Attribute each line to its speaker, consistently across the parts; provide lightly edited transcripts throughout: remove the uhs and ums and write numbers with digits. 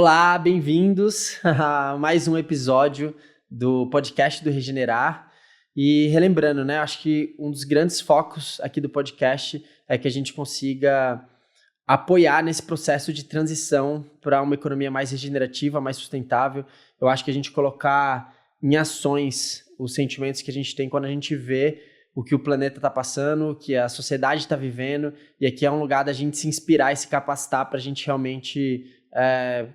Speaker 1: Olá, bem-vindos a mais um episódio do podcast do Regenerar. E relembrando, né, acho que um dos grandes focos aqui do podcast é que a gente consiga apoiar nesse processo de transição para uma economia mais regenerativa, mais sustentável. Eu acho que a gente colocar em ações os sentimentos que a gente tem quando a gente vê o que o planeta está passando, o que a sociedade está vivendo, e aqui é um lugar da gente se inspirar e se capacitar para a gente realmente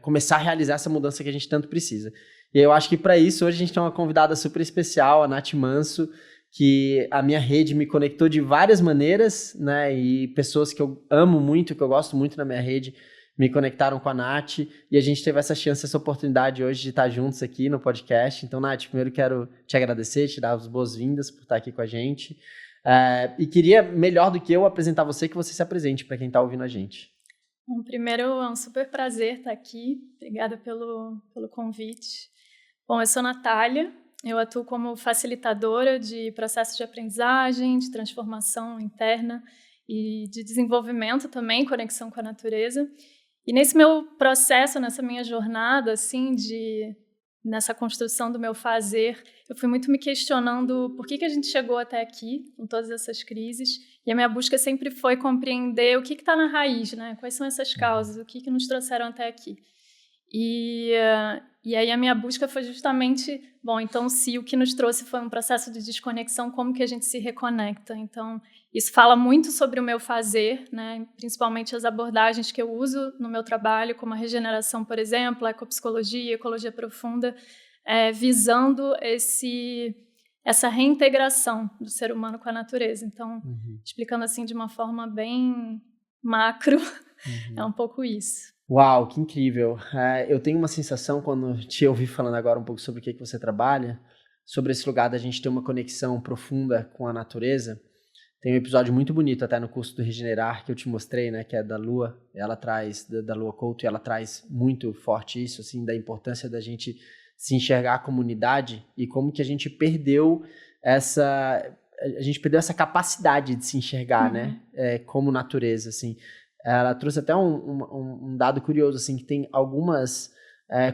Speaker 1: começar a realizar essa mudança que a gente tanto precisa. E eu acho que para isso hoje a gente tem uma convidada super especial, a Nath Manso, que a minha rede me conectou de várias maneiras, né? E pessoas que eu amo muito, que eu gosto muito na minha rede, me conectaram com a Nath, e a gente teve essa chance, essa oportunidade hoje de estar juntos aqui no podcast. Então, Nath, primeiro quero te agradecer, te dar as boas-vindas por estar aqui com a gente. E queria, melhor do que eu, apresentar você, que você se apresente para quem está ouvindo a gente.
Speaker 2: Bom, primeiro, é um super prazer estar aqui. Obrigada pelo convite. Bom, eu sou Natália, eu atuo como facilitadora de processos de aprendizagem, de transformação interna e de desenvolvimento também, conexão com a natureza. E nesse meu processo, nessa minha jornada, assim, nessa construção do meu fazer, eu fui muito me questionando por que a gente chegou até aqui, com todas essas crises, e a minha busca sempre foi compreender o que está na raiz, né? Quais são essas causas, o que nos trouxeram até aqui. E aí a minha busca foi justamente, bom, então se o que nos trouxe foi um processo de desconexão, como que a gente se reconecta? Então, isso fala muito sobre o meu fazer, né? Principalmente as abordagens que eu uso no meu trabalho, como a regeneração, por exemplo, a ecopsicologia, ecologia profunda, visando essa reintegração do ser humano com a natureza. Então, explicando assim de uma forma bem macro, é um pouco isso.
Speaker 1: Uau, que incrível. Eu tenho uma sensação, quando te ouvi falando agora um pouco sobre o que você trabalha, sobre esse lugar da gente ter uma conexão profunda com a natureza. Tem um episódio muito bonito até no curso do Regenerar que eu te mostrei, né, que é da Lua. Ela traz, da Lua Couto, e ela traz muito forte isso, assim, da importância da gente se enxergar a comunidade e como que a gente perdeu essa capacidade de se enxergar, né, como natureza, assim. Ela trouxe até um dado curioso, assim, que tem algumas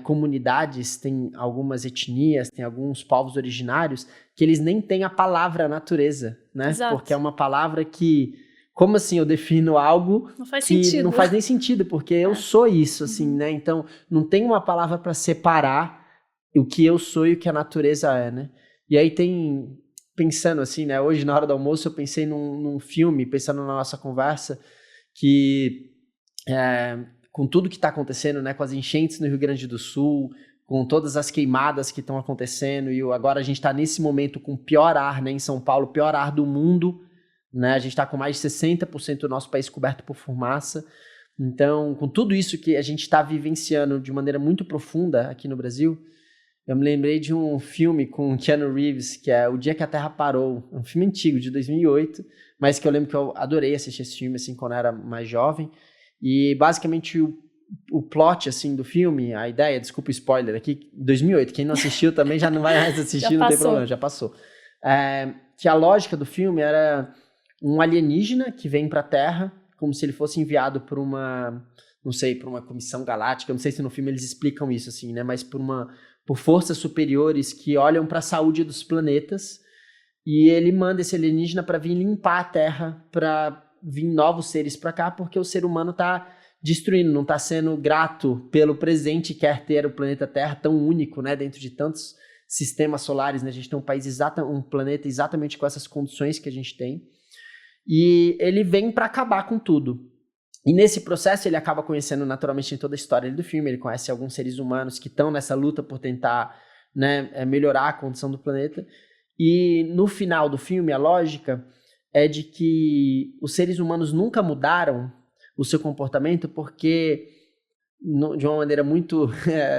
Speaker 1: comunidades, tem algumas etnias, tem alguns povos originários que eles nem têm a palavra natureza, né?
Speaker 2: Exato.
Speaker 1: Porque é uma palavra que, como assim eu defino algo
Speaker 2: não faz
Speaker 1: que
Speaker 2: sentido.
Speaker 1: não faz nem sentido, porque eu sou isso, assim, né? Então, não tem uma palavra para separar o que eu sou e o que a natureza é, né? E aí pensando assim, né? Hoje, na hora do almoço, eu pensei num filme, pensando na nossa conversa, que com tudo que está acontecendo, né, com as enchentes no Rio Grande do Sul, com todas as queimadas que estão acontecendo, e agora a gente está nesse momento com o pior ar, né, em São Paulo, o pior ar do mundo, né, a gente está com mais de 60% do nosso país coberto por fumaça. Então, com tudo isso que a gente está vivenciando de maneira muito profunda aqui no Brasil, eu me lembrei de um filme com Keanu Reeves, que é O Dia que a Terra Parou, um filme antigo, de 2008, mas que eu lembro que eu adorei assistir esse filme, assim, quando eu era mais jovem. E, basicamente, o plot, assim, do filme, a ideia, desculpa o spoiler aqui, 2008, quem não assistiu também já não vai mais assistir, não tem problema, já passou. Que a lógica do filme era um alienígena que vem para a Terra, como se ele fosse enviado por uma comissão galáctica, não sei se no filme eles explicam isso, assim, né, mas por forças superiores que olham para a saúde dos planetas, e ele manda esse alienígena para vir limpar a Terra, para vir novos seres para cá, porque o ser humano está destruindo, não está sendo grato pelo presente que quer ter o planeta Terra tão único, né, dentro de tantos sistemas solares, né, a gente tem um planeta exatamente com essas condições que a gente tem, e ele vem para acabar com tudo. E nesse processo ele acaba conhecendo naturalmente toda a história do filme, ele conhece alguns seres humanos que estão nessa luta por tentar, né, melhorar a condição do planeta. E no final do filme, a lógica é de que os seres humanos nunca mudaram o seu comportamento porque, de uma maneira muito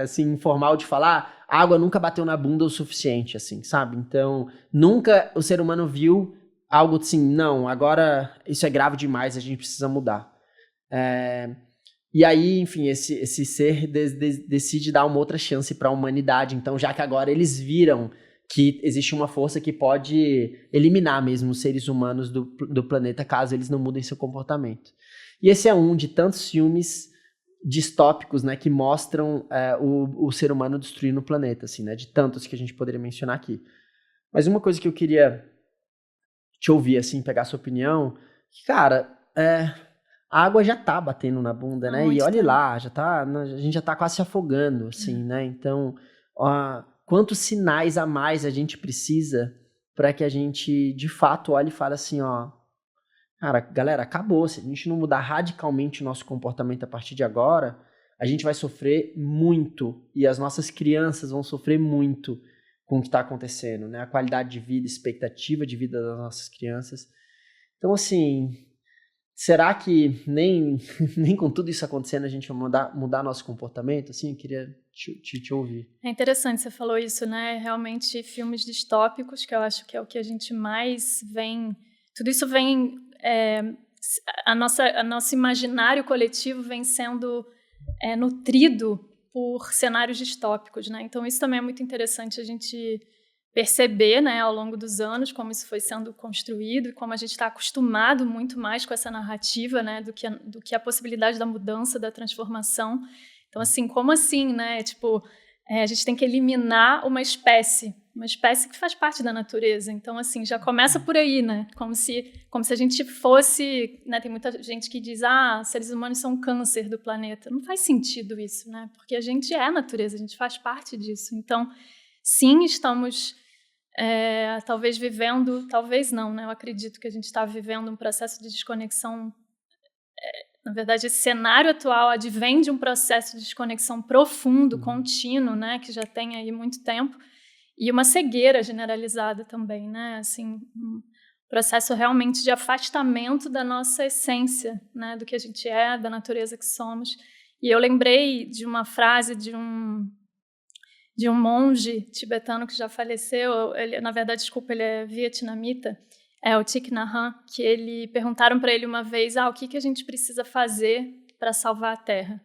Speaker 1: assim, informal de falar, a água nunca bateu na bunda o suficiente, assim, sabe? Então, nunca o ser humano viu algo assim, não, agora isso é grave demais, a gente precisa mudar. E aí, enfim, esse ser decide dar uma outra chance para a humanidade. Então, já que agora eles viram que existe uma força que pode eliminar mesmo os seres humanos do planeta, caso eles não mudem seu comportamento. E esse é um de tantos filmes distópicos, né, que mostram o ser humano destruindo o planeta, assim, né, de tantos que a gente poderia mencionar aqui. Mas uma coisa que eu queria te ouvir, assim, pegar a sua opinião, que, cara, a água já tá batendo na bunda, né, e olha lá, a gente já tá quase se afogando, assim, né, então, quantos sinais a mais a gente precisa para que a gente, de fato, olhe e fale assim, ó, cara, galera, acabou. Se a gente não mudar radicalmente o nosso comportamento a partir de agora, a gente vai sofrer muito. E as nossas crianças vão sofrer muito com o que está acontecendo, né? A qualidade de vida, expectativa de vida das nossas crianças. Então, assim, será que nem com tudo isso acontecendo a gente vai mudar nosso comportamento? Assim, eu queria te ouvir.
Speaker 2: É interessante, você falou isso, né? Realmente, filmes distópicos, que eu acho que é o que a gente mais vem... Tudo isso vem... nosso imaginário coletivo vem sendo nutrido por cenários distópicos, né? Então, isso também é muito interessante a gente perceber, né, ao longo dos anos, como isso foi sendo construído e como a gente está acostumado muito mais com essa narrativa, né, do que a possibilidade da mudança, da transformação. Então, assim, como assim, né? Tipo, a gente tem que eliminar uma espécie que faz parte da natureza. Então, assim, já começa por aí, né? Como se a gente fosse... Né? Tem muita gente que diz, seres humanos são um câncer do planeta. Não faz sentido isso, né? Porque a gente é a natureza, a gente faz parte disso. Então, sim, estamos talvez vivendo... Talvez não, né? Eu acredito que a gente está vivendo um processo de desconexão. Na verdade, esse cenário atual advém de um processo de desconexão profundo, contínuo, né? Que já tem aí muito tempo. E uma cegueira generalizada também, né? Assim, um processo realmente de afastamento da nossa essência, né? Do que a gente é, da natureza que somos. E eu lembrei de uma frase de um monge tibetano que já faleceu. Ele, na verdade, desculpa, ele é vietnamita, o Thich Nhat Hanh, que perguntaram para ele uma vez, o que a gente precisa fazer para salvar a Terra?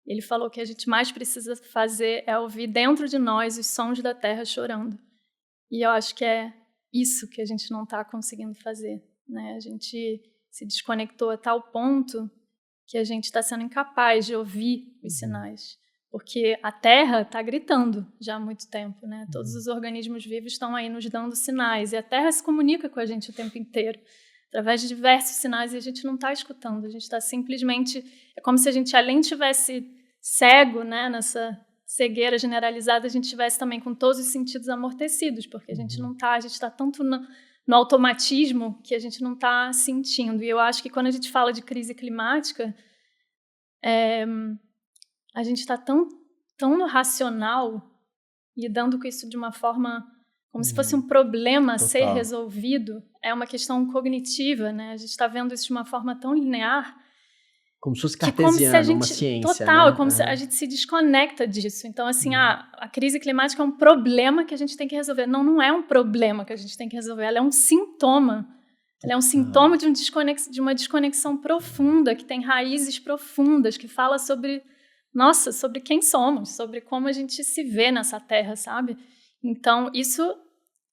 Speaker 2: Ele falou que a gente mais precisa fazer é ouvir dentro de nós os sons da terra chorando. E eu acho que é isso que a gente não está conseguindo fazer, né? A gente se desconectou a tal ponto que a gente está sendo incapaz de ouvir os sinais. Porque a terra está gritando já há muito tempo, né? Todos os organismos vivos estão aí nos dando sinais. E a terra se comunica com a gente o tempo inteiro, através de diversos sinais, e a gente não está escutando. A gente está simplesmente... É como se a gente, além de tivesse cego, né, nessa cegueira generalizada, a gente tivesse também com todos os sentidos amortecidos, porque a gente não está... A gente está tanto no automatismo que a gente não está sentindo. E eu acho que quando a gente fala de crise climática, a gente está tão no racional, lidando com isso de uma forma como se fosse um problema a ser resolvido. É uma questão cognitiva, né? A gente está vendo isso de uma forma tão linear,
Speaker 1: como se fosse cartesiano, uma ciência.
Speaker 2: Total,
Speaker 1: né?
Speaker 2: Como se a gente se desconecta disso. Então, assim, a crise climática é um problema que a gente tem que resolver. Não é um problema que a gente tem que resolver, ela é um sintoma. Ela é um sintoma de uma desconexão profunda, que tem raízes profundas, que fala sobre quem somos, sobre como a gente se vê nessa terra, sabe? Então, isso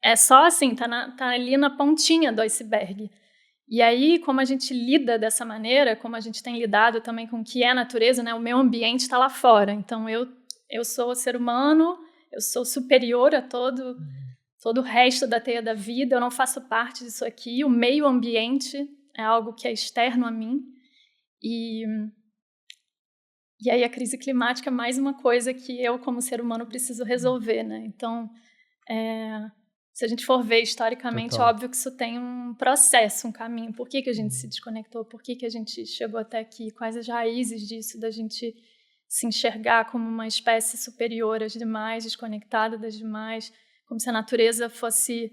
Speaker 2: é só assim, tá ali na pontinha do iceberg. E aí, como a gente lida dessa maneira, como a gente tem lidado também com o que é a natureza, né? O meu ambiente está lá fora. Então, eu sou ser humano, eu sou superior a todo o resto da teia da vida, eu não faço parte disso aqui. O meio ambiente é algo que é externo a mim. E aí a crise climática é mais uma coisa que eu, como ser humano, preciso resolver, né? Então, se a gente for ver historicamente, óbvio que isso tem um processo, um caminho. Por que a gente se desconectou? Por que a gente chegou até aqui? Quais as raízes disso, da gente se enxergar como uma espécie superior às demais, desconectada das demais, como se a natureza fosse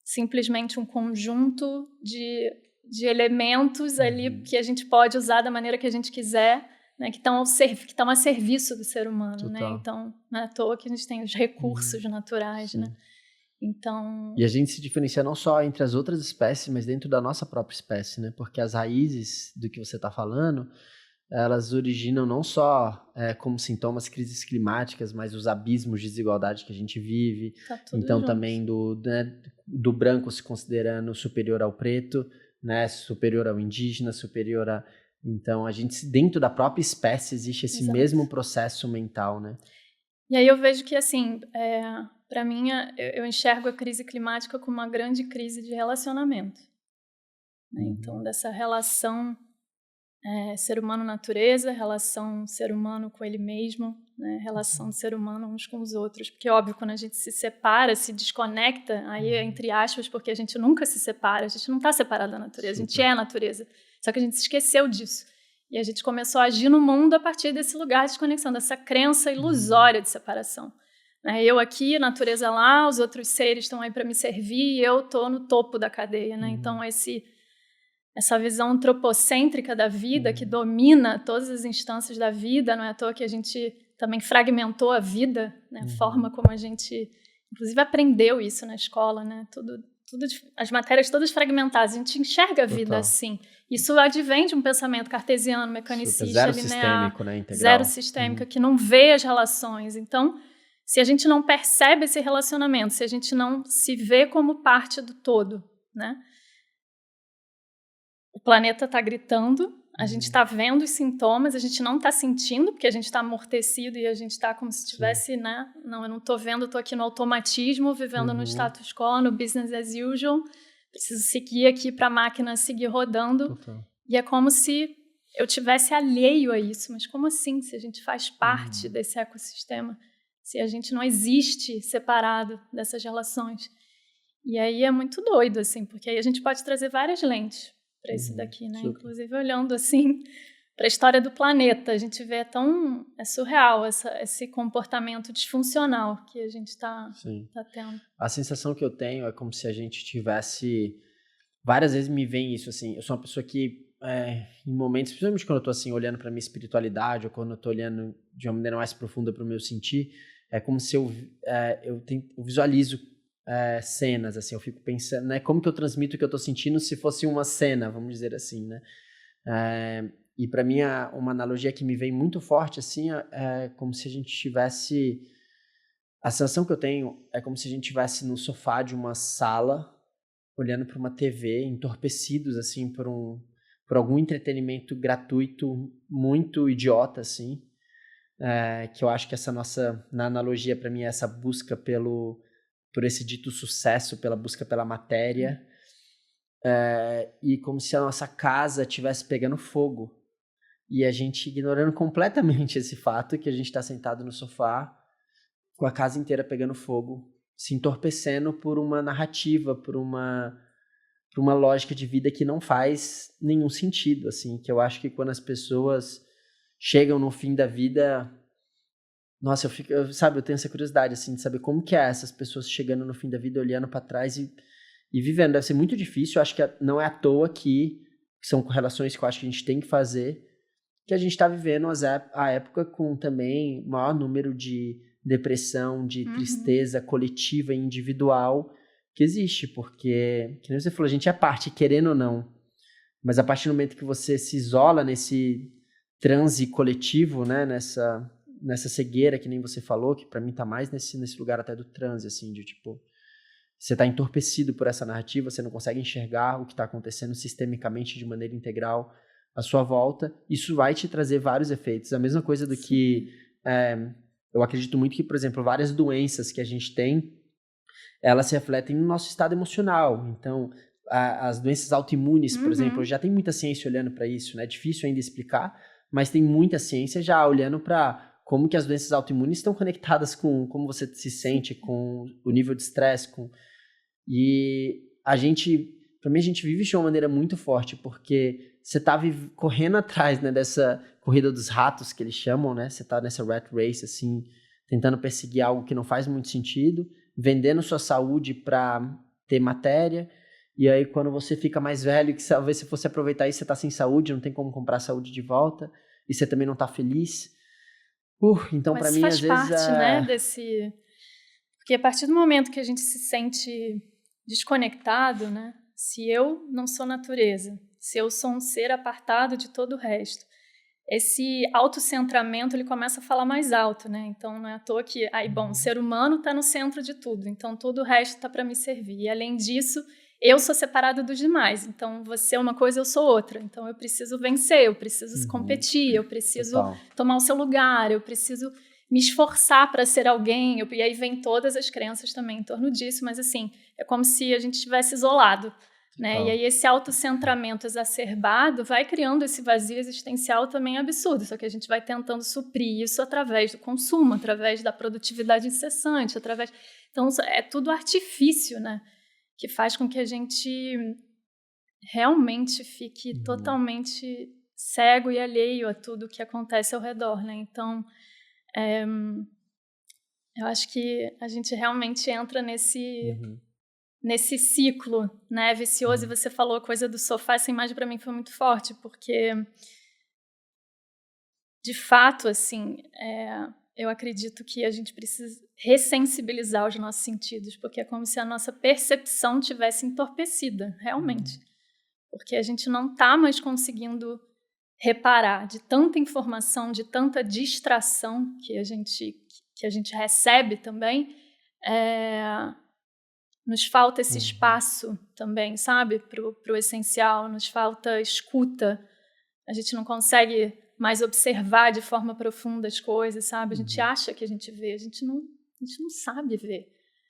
Speaker 2: simplesmente um conjunto de elementos ali que a gente pode usar da maneira que a gente quiser, né, que estão a serviço do ser humano, né? Então, não é à toa que a gente tem os recursos naturais, né? Então...
Speaker 1: E a gente se diferencia não só entre as outras espécies, mas dentro da nossa própria espécie, né? Porque as raízes do que você está falando, elas originam não só como sintomas crises climáticas, mas os abismos de desigualdade que a gente vive.
Speaker 2: Tá tudo
Speaker 1: então
Speaker 2: junto.
Speaker 1: também do branco se considerando superior ao preto, né? Superior ao indígena, superior a... Então, dentro da própria espécie, existe esse
Speaker 2: Exato.
Speaker 1: mesmo processo mental, né?
Speaker 2: E aí eu vejo que, assim, para mim, eu enxergo a crise climática como uma grande crise de relacionamento. Né? Então, dessa relação ser humano-natureza, relação ser humano com ele mesmo, né? Relação ser humano uns com os outros. Porque, óbvio, quando a gente se separa, se desconecta, aí é entre aspas, porque a gente nunca se separa, a gente não está separado da natureza, a gente é a natureza. Só que a gente se esqueceu disso. E a gente começou a agir no mundo a partir desse lugar de desconexão, dessa crença ilusória de separação. Eu aqui, natureza lá, os outros seres estão aí para me servir e eu estou no topo da cadeia. Né? Então, essa visão antropocêntrica da vida que domina todas as instâncias da vida, não é à toa que a gente também fragmentou a vida, né? A forma como a gente, inclusive, aprendeu isso na escola, né? Tudo, as matérias todas fragmentadas, a gente enxerga a vida assim. Isso advém de um pensamento cartesiano, mecanicista,
Speaker 1: zero
Speaker 2: linear,
Speaker 1: sistêmico, né? Integral.
Speaker 2: Zero sistêmica, que não vê as relações. Então, se a gente não percebe esse relacionamento, se a gente não se vê como parte do todo, né? O planeta está gritando, a gente está vendo os sintomas, a gente não está sentindo, porque a gente está amortecido e a gente está como se estivesse, né? Não, eu não estou vendo, eu estou aqui no automatismo, vivendo no status quo, no business as usual. Preciso seguir aqui para a máquina seguir rodando. E é como se eu tivesse alheio a isso. Mas como assim, se a gente faz parte desse ecossistema? Se a gente não existe separado dessas relações? E aí é muito doido, assim, porque aí a gente pode trazer várias lentes para isso daqui, né? Inclusive olhando assim para a história do planeta, a gente vê é surreal esse comportamento disfuncional que a gente está tendo.
Speaker 1: A sensação que eu tenho é como se a gente tivesse, várias vezes me vem isso assim, eu sou uma pessoa que em momentos, principalmente quando eu tô assim olhando para minha espiritualidade ou quando eu tô olhando de uma maneira mais profunda para o meu sentir, é como se eu visualizo cenas, assim, eu fico pensando, né, como que eu transmito o que eu tô sentindo se fosse uma cena, vamos dizer assim, né, e para mim uma analogia que me vem muito forte, assim, é como se a gente tivesse, a sensação que eu tenho é como se a gente estivesse no sofá de uma sala, olhando para uma TV, entorpecidos, assim, por algum entretenimento gratuito, muito idiota, assim, que eu acho que na analogia para mim é essa busca por esse dito sucesso, pela busca pela matéria, e como se a nossa casa estivesse pegando fogo, e a gente ignorando completamente esse fato que a gente está sentado no sofá, com a casa inteira pegando fogo, se entorpecendo por uma narrativa, por uma lógica de vida que não faz nenhum sentido, assim, que eu acho que quando as pessoas chegam no fim da vida, nossa, eu tenho essa curiosidade, assim, de saber como que é essas pessoas chegando no fim da vida, olhando para trás e vivendo. Deve ser muito difícil, eu acho que não é à toa que são correlações que eu acho que a gente tem que fazer, que a gente está vivendo a época com também maior número de depressão, de tristeza coletiva e individual que existe, porque, que nem você falou, a gente é parte, querendo ou não, mas a partir do momento que você se isola nesse transe coletivo, né, nessa cegueira, que nem você falou, que pra mim tá mais nesse lugar até do transe, assim, de tipo, você tá entorpecido por essa narrativa, você não consegue enxergar o que tá acontecendo sistemicamente de maneira integral à sua volta, isso vai te trazer vários efeitos. A mesma coisa do que eu acredito muito que, por exemplo, várias doenças que a gente tem, elas se refletem no nosso estado emocional. Então, as doenças autoimunes, por exemplo, já tem muita ciência olhando para isso, né? É difícil ainda explicar, mas tem muita ciência já olhando para como que as doenças autoimunes estão conectadas com como você se sente, com o nível de estresse, e para mim a gente vive de uma maneira muito forte, porque você tá correndo atrás, né, dessa corrida dos ratos que eles chamam, né? Você tá nessa rat race, assim, tentando perseguir algo que não faz muito sentido, vendendo sua saúde para ter matéria, e aí quando você fica mais velho, que talvez se fosse aproveitar isso, você tá sem saúde, não tem como comprar saúde de volta, e você também não tá feliz. Então para mim às vezes
Speaker 2: faz parte, né, desse... Porque a partir do momento que a gente se sente desconectado, né, se eu não sou natureza, se eu sou um ser apartado de todo o resto, esse autocentramento ele começa a falar mais alto, né? Então não é à toa que, o ser humano está no centro de tudo, então todo o resto está para me servir. E além disso, eu sou separada dos demais, então você é uma coisa, eu sou outra, então eu preciso vencer, eu preciso competir, eu preciso tomar o seu lugar, eu preciso me esforçar para ser alguém, e aí vem todas as crenças também em torno disso, mas assim, é como se a gente estivesse isolado, né? E aí esse autocentramento exacerbado vai criando esse vazio existencial também absurdo, só que a gente vai tentando suprir isso através do consumo, através da produtividade incessante, então é tudo artifício, né? Que faz com que a gente realmente fique totalmente cego e alheio a tudo que acontece ao redor, né? Então, eu acho que a gente realmente entra nesse ciclo, né, vicioso, e você falou a coisa do sofá, essa imagem para mim foi muito forte, porque, de fato, assim, eu acredito que a gente precisa ressensibilizar os nossos sentidos, porque é como se a nossa percepção tivesse entorpecida, realmente. Porque a gente não está mais conseguindo reparar de tanta informação, de tanta distração que a gente recebe também, nos falta esse espaço também, sabe, pro essencial, nos falta escuta, a gente não consegue mais observar de forma profunda as coisas, sabe, a gente acha que a gente vê, a gente não sabe ver,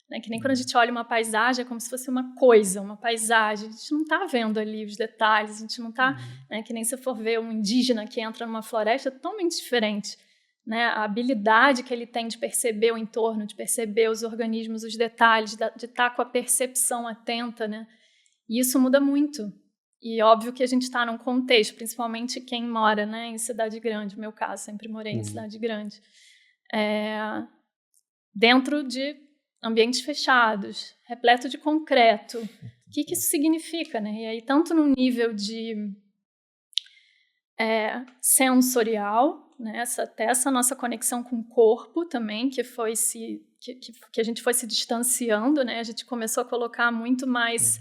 Speaker 2: né? Que nem quando a gente olha uma paisagem, é como se fosse uma coisa, uma paisagem, a gente não está vendo ali os detalhes, a gente não está, né, que nem se for ver um indígena que entra numa floresta, é totalmente diferente, né? A habilidade que ele tem de perceber o entorno, de perceber os organismos, os detalhes, de estar com a percepção atenta, né? E isso muda muito. E óbvio que a gente está num contexto, principalmente quem mora, né, em cidade grande, no meu caso, sempre morei em cidade grande, dentro de ambientes fechados, repleto de concreto. O que isso significa, né? E aí, tanto no nível de sensorial, né? Até essa nossa conexão com o corpo também, que a gente foi se distanciando, né? A gente começou a colocar muito mais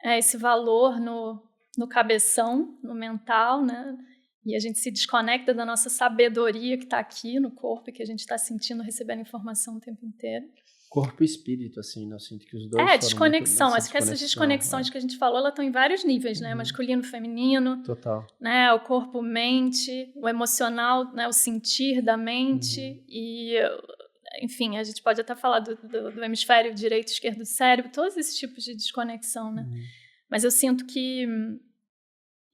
Speaker 2: esse valor no cabeção, no mental, né? E a gente se desconecta da nossa sabedoria que está aqui no corpo, que a gente está sentindo, recebendo informação o tempo inteiro.
Speaker 1: Corpo e espírito, assim, né? Eu sinto que os dois
Speaker 2: desconexão. Acho que essas desconexões que a gente falou, elas estão em vários níveis, né? Masculino, feminino.
Speaker 1: Total.
Speaker 2: Né? O corpo, mente, o emocional, né? O sentir da mente. E, enfim, a gente pode até falar do hemisfério direito e esquerdo do cérebro, todos esses tipos de desconexão, né? Mas eu sinto que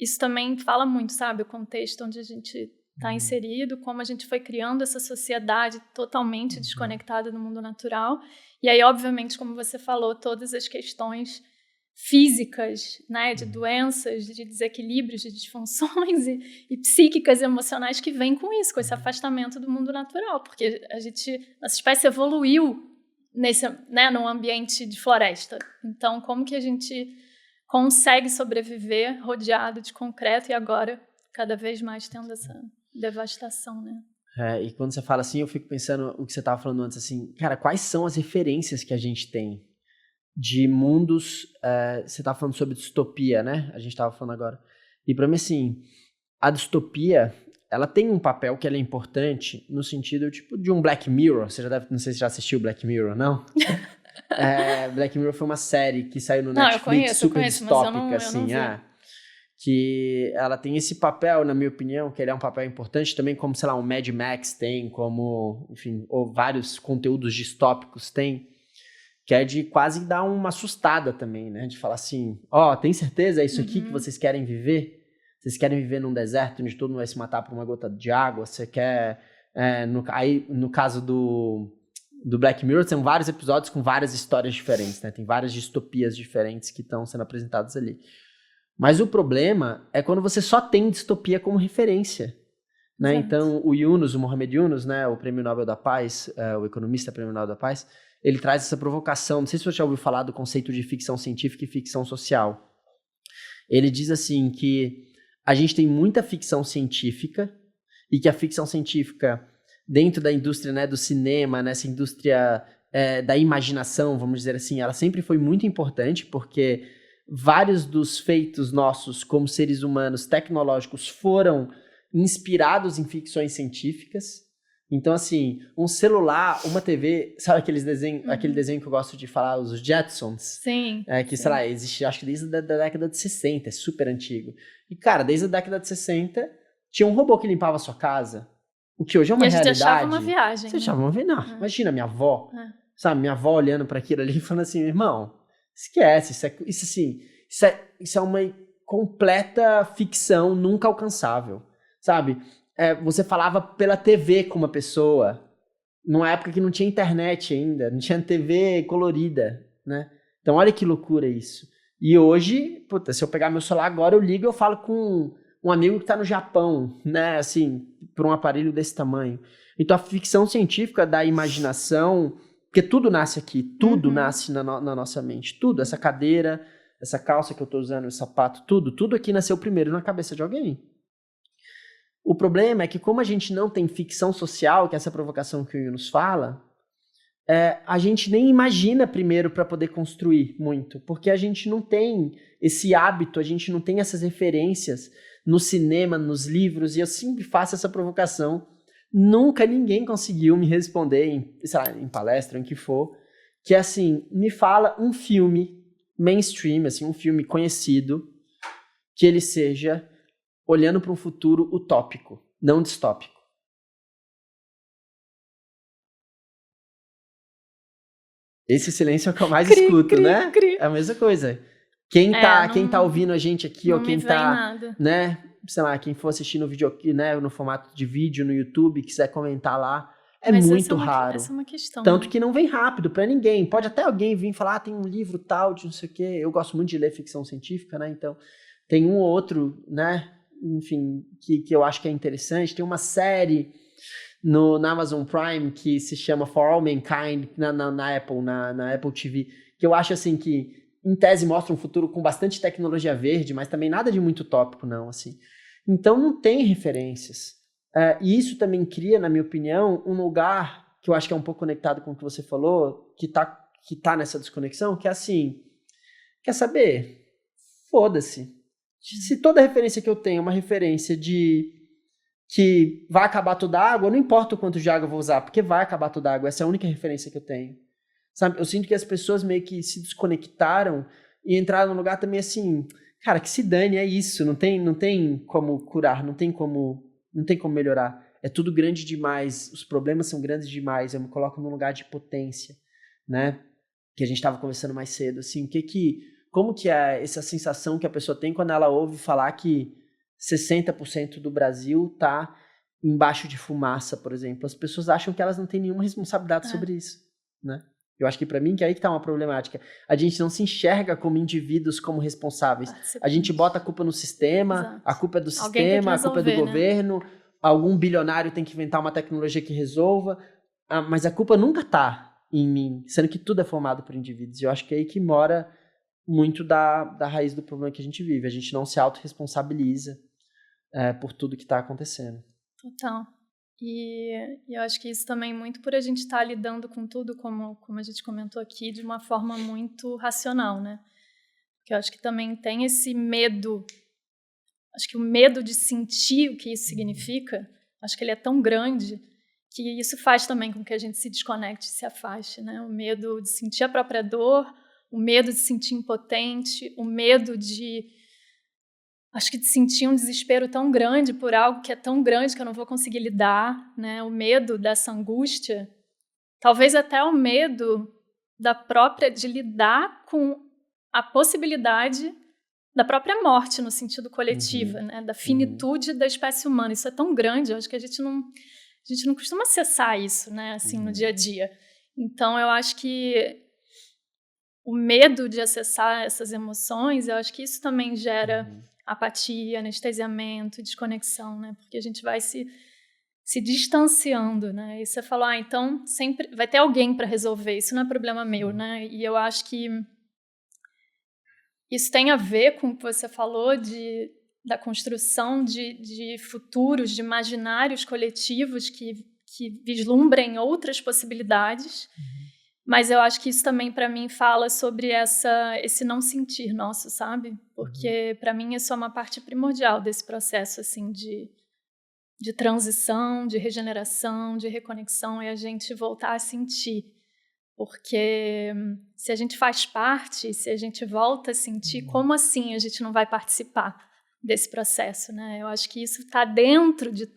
Speaker 2: isso também fala muito, sabe? O contexto onde a gente está inserido, como a gente foi criando essa sociedade totalmente desconectada do mundo natural. E aí, obviamente, como você falou, todas as questões físicas, né, de doenças, de desequilíbrios, de disfunções e psíquicas e emocionais que vêm com isso, com esse afastamento do mundo natural, porque nossa espécie evoluiu num ambiente de floresta. Então, como que a gente consegue sobreviver rodeado de concreto e agora cada vez mais tendo essa devastação, né?
Speaker 1: E quando você fala assim, eu fico pensando o que você estava falando antes, assim, cara, quais são as referências que a gente tem de mundos, você estava falando sobre distopia, né? A gente estava falando agora. E para mim, assim, a distopia, ela tem um papel que ela é importante no sentido, tipo, de um Black Mirror. Você não sei se já assistiu Black Mirror, não? Black Mirror foi uma série que saiu no Netflix, super distópica, assim, que ela tem esse papel, na minha opinião, que ele é um papel importante também, como, sei lá, um Mad Max tem, como, enfim, ou vários conteúdos distópicos tem, que é de quase dar uma assustada também, né? De falar assim, tem certeza? É isso aqui que vocês querem viver? Vocês querem viver num deserto onde todo mundo vai se matar por uma gota de água? Você quer... aí, no caso do Black Mirror, são vários episódios com várias histórias diferentes, né? Tem várias distopias diferentes que estão sendo apresentadas ali. Mas o problema é quando você só tem distopia como referência, né? Então, o Mohamed Yunus, né, o Prêmio Nobel da Paz, o economista Prêmio Nobel da Paz, ele traz essa provocação. Não sei se você já ouviu falar do conceito de ficção científica e ficção social. Ele diz assim que a gente tem muita ficção científica e que a ficção científica, dentro da indústria, né, do cinema, nessa indústria da imaginação, vamos dizer assim, ela sempre foi muito importante porque vários dos feitos nossos como seres humanos tecnológicos foram inspirados em ficções científicas. Então, assim, um celular, uma TV, sabe aquele desenho que eu gosto de falar, os Jetsons?
Speaker 2: Sim.
Speaker 1: Que, sei lá, existe, acho que desde a da década de 60, é super antigo. E, cara, desde a década de 60, tinha um robô que limpava a sua casa, o que hoje é uma realidade.
Speaker 2: E a gente achava uma viagem.
Speaker 1: Você achava uma viagem? Não, imagina, minha avó, sabe, minha avó olhando para aquilo ali e falando assim, irmão, esquece, isso é uma completa ficção nunca alcançável, sabe? Você falava pela TV com uma pessoa, numa época que não tinha internet ainda, não tinha TV colorida, né? Então olha que loucura isso. E hoje, puta, se eu pegar meu celular agora, eu ligo e eu falo com um amigo que tá no Japão, né? Assim, por um aparelho desse tamanho. Então a ficção científica da imaginação, porque tudo nasce aqui, tudo nasce na nossa mente, tudo, essa cadeira, essa calça que eu tô usando, esse sapato, tudo aqui nasceu primeiro na cabeça de alguém. O problema é que como a gente não tem ficção social, que é essa provocação que o Yunus fala, a gente nem imagina primeiro para poder construir muito, porque a gente não tem esse hábito, a gente não tem essas referências no cinema, nos livros, e eu sempre faço essa provocação. Nunca ninguém conseguiu me responder em palestra, em que for, que assim, me fala um filme mainstream, assim, um filme conhecido, que ele seja olhando para um futuro utópico, não distópico. Esse silêncio é o que eu mais escuto, né? É a mesma coisa. Quem tá ouvindo a gente aqui, ou quem tá, né, sei lá, quem for assistir no vídeo aqui, né, no formato de vídeo no YouTube, quiser comentar lá,
Speaker 2: Mas
Speaker 1: muito raro.
Speaker 2: Essa é uma questão.
Speaker 1: Tanto que não vem rápido pra ninguém. Pode até alguém vir falar, tem um livro tal, de não sei o quê. Eu gosto muito de ler ficção científica, né, então tem um ou outro, né, enfim, que eu acho que é interessante. Tem uma série na Amazon Prime que se chama For All Mankind, na Apple TV, que eu acho assim que, em tese, mostra um futuro com bastante tecnologia verde, mas também nada de muito utópico, não, assim. Então não tem referências. E isso também cria, na minha opinião, um lugar que eu acho que é um pouco conectado com o que você falou, que tá nessa desconexão, que é assim, quer saber? Foda-se. Se toda referência que eu tenho é uma referência de que vai acabar toda a água, não importa o quanto de água eu vou usar, porque vai acabar toda a água, essa é a única referência que eu tenho. Sabe? Eu sinto que as pessoas meio que se desconectaram e entraram num lugar também assim, cara, que se dane, é isso, não tem como curar, não tem como melhorar. É tudo grande demais, os problemas são grandes demais, eu me coloco num lugar de potência, né? Que a gente estava conversando mais cedo, assim, como que é essa sensação que a pessoa tem quando ela ouve falar que 60% do Brasil está embaixo de fumaça, por exemplo. As pessoas acham que elas não têm nenhuma responsabilidade sobre isso, né? Eu acho que para mim que é aí que tá uma problemática. A gente não se enxerga como indivíduos, como responsáveis. A gente bota a culpa no sistema, exato. A culpa é do sistema, a culpa é do governo, algum bilionário tem que inventar uma tecnologia que resolva, mas a culpa nunca tá em mim, sendo que tudo é formado por indivíduos. E eu acho que é aí que mora muito da raiz do problema que a gente vive. A gente não se autorresponsabiliza por tudo que está acontecendo.
Speaker 2: Total. E eu acho que isso também muito por a gente estar lidando com tudo, como a gente comentou aqui, de uma forma muito racional, né? Porque eu acho que também tem esse medo, acho que o medo de sentir o que isso significa, acho que ele é tão grande que isso faz também com que a gente se desconecte, se afaste, né? O medo de sentir a própria dor, o medo de se sentir impotente, o medo de sentir um desespero tão grande por algo que é tão grande que eu não vou conseguir lidar, né? O medo dessa angústia, talvez até o medo de lidar com a possibilidade da própria morte no sentido coletivo, né? Da finitude da espécie humana. Isso é tão grande, eu acho que a gente não costuma acessar isso, né? Assim, no dia a dia. Então, eu acho que o medo de acessar essas emoções, eu acho que isso também gera apatia, anestesiamento, desconexão, né? Porque a gente vai se distanciando, né? E você falou, então sempre vai ter alguém para resolver, isso não é problema meu, né? E eu acho que isso tem a ver com o que você falou da construção de futuros, de imaginários coletivos que vislumbrem outras possibilidades. Mas eu acho que isso também, para mim, fala sobre esse não sentir nosso, sabe? Porque, para mim, isso é uma parte primordial desse processo, assim, de de transição, de regeneração, de reconexão, é a gente voltar a sentir. Porque se a gente faz parte, se a gente volta a sentir, como assim a gente não vai participar desse processo, né? Eu acho que isso está dentro de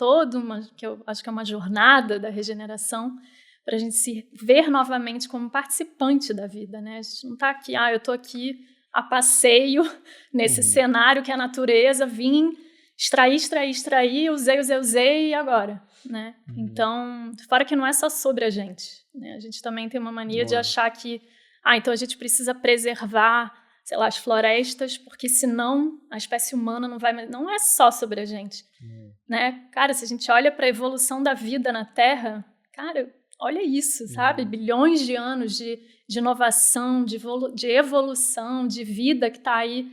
Speaker 2: que eu acho que é uma jornada da regeneração, para a gente se ver novamente como participante da vida, né? A gente não está aqui, eu estou aqui a passeio nesse cenário que é a natureza, vim extrair, usei e agora, né? Então, fora que não é só sobre a gente, né? A gente também tem uma mania de achar que, então a gente precisa preservar, sei lá, as florestas, porque senão a espécie humana não vai... Não é só sobre a gente, né? Cara, se a gente olha para a evolução da vida na Terra, cara, olha isso, sabe? Bilhões de anos de inovação, de evolução, de vida que está aí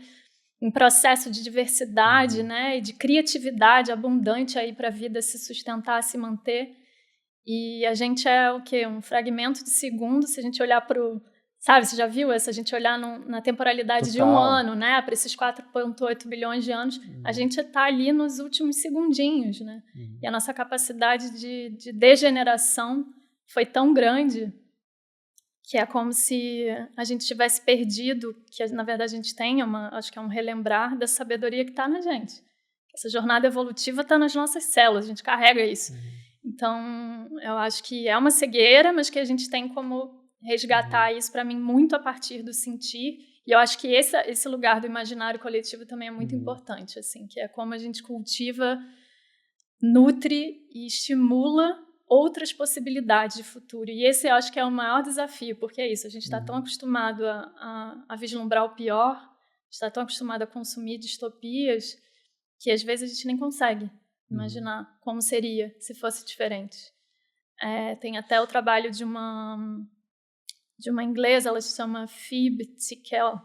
Speaker 2: em processo de diversidade, né, e de criatividade abundante aí para a vida se sustentar, se manter. E a gente é o quê? Um fragmento de segundo, se a gente olhar para o... Sabe, você já viu? Se a gente olhar na temporalidade de um ano, né, para esses 4,8 bilhões de anos, a gente está ali nos últimos segundinhos, né? E a nossa capacidade de degeneração foi tão grande que é como se a gente tivesse perdido, que na verdade a gente tem, acho que é um relembrar da sabedoria que está na gente. Essa jornada evolutiva está nas nossas células, a gente carrega isso. Então, eu acho que é uma cegueira, mas que a gente tem como resgatar isso, para mim, muito a partir do sentir. E eu acho que esse lugar do imaginário coletivo também é muito importante, assim, que é como a gente cultiva, nutre e estimula outras possibilidades de futuro. E esse eu acho que é o maior desafio, porque é isso, a gente está tão acostumado a vislumbrar o pior, está tão acostumado a consumir distopias, que às vezes a gente nem consegue imaginar como seria se fosse diferente. Tem até o trabalho de uma inglesa, ela se chama Phoebe Tickell,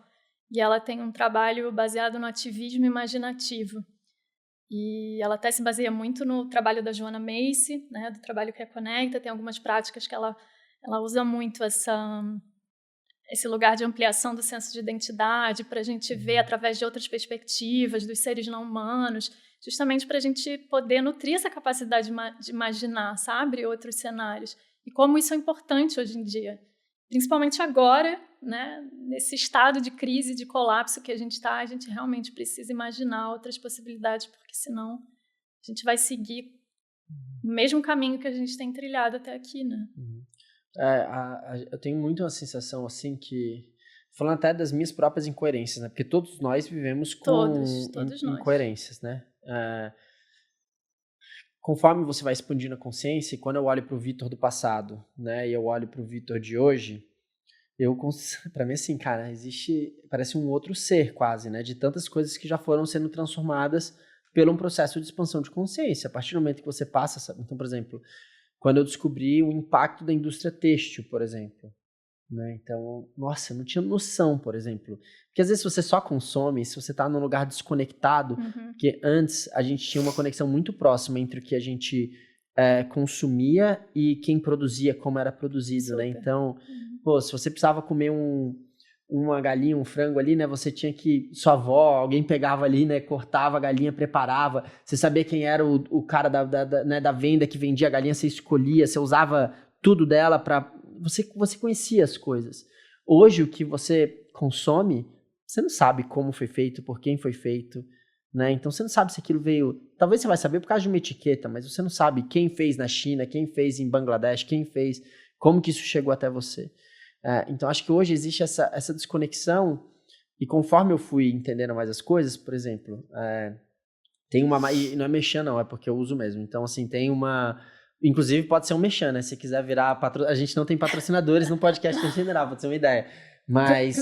Speaker 2: e ela tem um trabalho baseado no ativismo imaginativo. E ela até se baseia muito no trabalho da Joanna Macy, né, do trabalho que reconecta. Tem algumas práticas que ela usa muito esse lugar de ampliação do senso de identidade para a gente ver através de outras perspectivas dos seres não humanos, justamente para a gente poder nutrir essa capacidade de imaginar, sabe, outros cenários. E como isso é importante hoje em dia, principalmente agora, né, nesse estado de crise, de colapso que a gente está, a gente realmente precisa imaginar outras possibilidades, porque senão a gente vai seguir o mesmo caminho que a gente tem trilhado até aqui, né?
Speaker 1: Eu tenho muito uma sensação assim que, falando até das minhas próprias incoerências, né, porque todos nós vivemos com
Speaker 2: todos
Speaker 1: incoerências, né? Conforme você vai expandindo a consciência, e quando eu olho para o Vitor do passado, né, e eu olho para o Vitor de hoje, para mim, assim, cara, parece um outro ser quase, né, de tantas coisas que já foram sendo transformadas pelo um processo de expansão de consciência. A partir do momento que você passa, sabe? Então, por exemplo, quando eu descobri o impacto da indústria têxtil, por exemplo, né, então, nossa, eu não tinha noção, por exemplo, porque às vezes você só consome, se você está num lugar desconectado, porque antes a gente tinha uma conexão muito próxima entre o que a gente consumia e quem produzia, como era produzido, né? Então, se você precisava comer uma galinha, um frango ali, né? Você tinha que... Sua avó, alguém pegava ali, né? Cortava a galinha, preparava. Você sabia quem era o cara da venda que vendia a galinha, você escolhia, você usava tudo dela para... Você conhecia as coisas. Hoje, o que você consome, você não sabe como foi feito, por quem foi feito, né? Então, você não sabe se aquilo veio... Talvez você vai saber por causa de uma etiqueta, mas você não sabe quem fez na China, quem fez em Bangladesh, quem fez... Como que isso chegou até você. Então, acho que hoje existe essa desconexão, e conforme eu fui entendendo mais as coisas, por exemplo, tem uma... E não é mexer, não, é porque eu uso mesmo. Então, assim, tem uma... Inclusive, pode ser um mexer, né? Se quiser virar... A gente não tem patrocinadores no podcast em general, pode ser uma ideia. Mas,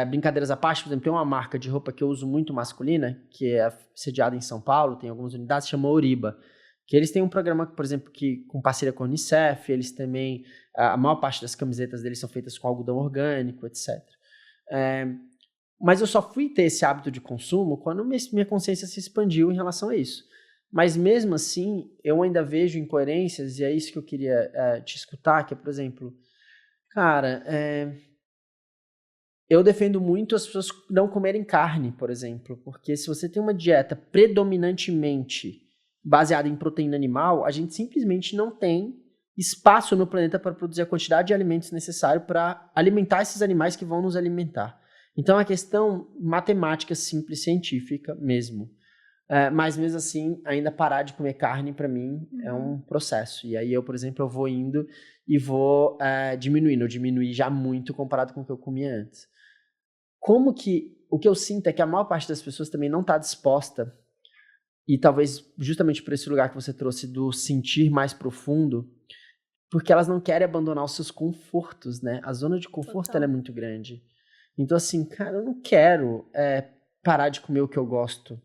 Speaker 1: brincadeiras à parte, por exemplo, tem uma marca de roupa que eu uso muito masculina, que é sediada em São Paulo, tem algumas unidades, chama Oriba. Que eles têm um programa, por exemplo, que com parceria com a Unicef, eles também... A maior parte das camisetas deles são feitas com algodão orgânico, etc. Mas eu só fui ter esse hábito de consumo quando minha consciência se expandiu em relação a isso. Mas mesmo assim, eu ainda vejo incoerências, e é isso que eu queria te escutar, que é, por exemplo, cara, eu defendo muito as pessoas não comerem carne, por exemplo, porque se você tem uma dieta predominantemente baseada em proteína animal, a gente simplesmente não tem espaço no planeta para produzir a quantidade de alimentos necessário para alimentar esses animais que vão nos alimentar. Então, é uma questão matemática simples, científica mesmo. Mas mesmo assim, ainda parar de comer carne, para mim, é um processo. E aí eu, por exemplo, eu vou indo e vou diminuindo. Eu diminuí já muito comparado com o que eu comia antes. O que eu sinto é que a maior parte das pessoas também não está disposta, e talvez justamente por esse lugar que você trouxe do sentir mais profundo, porque elas não querem abandonar os seus confortos, né? A zona de conforto ela é muito grande. Então assim, cara, eu não quero parar de comer o que eu gosto.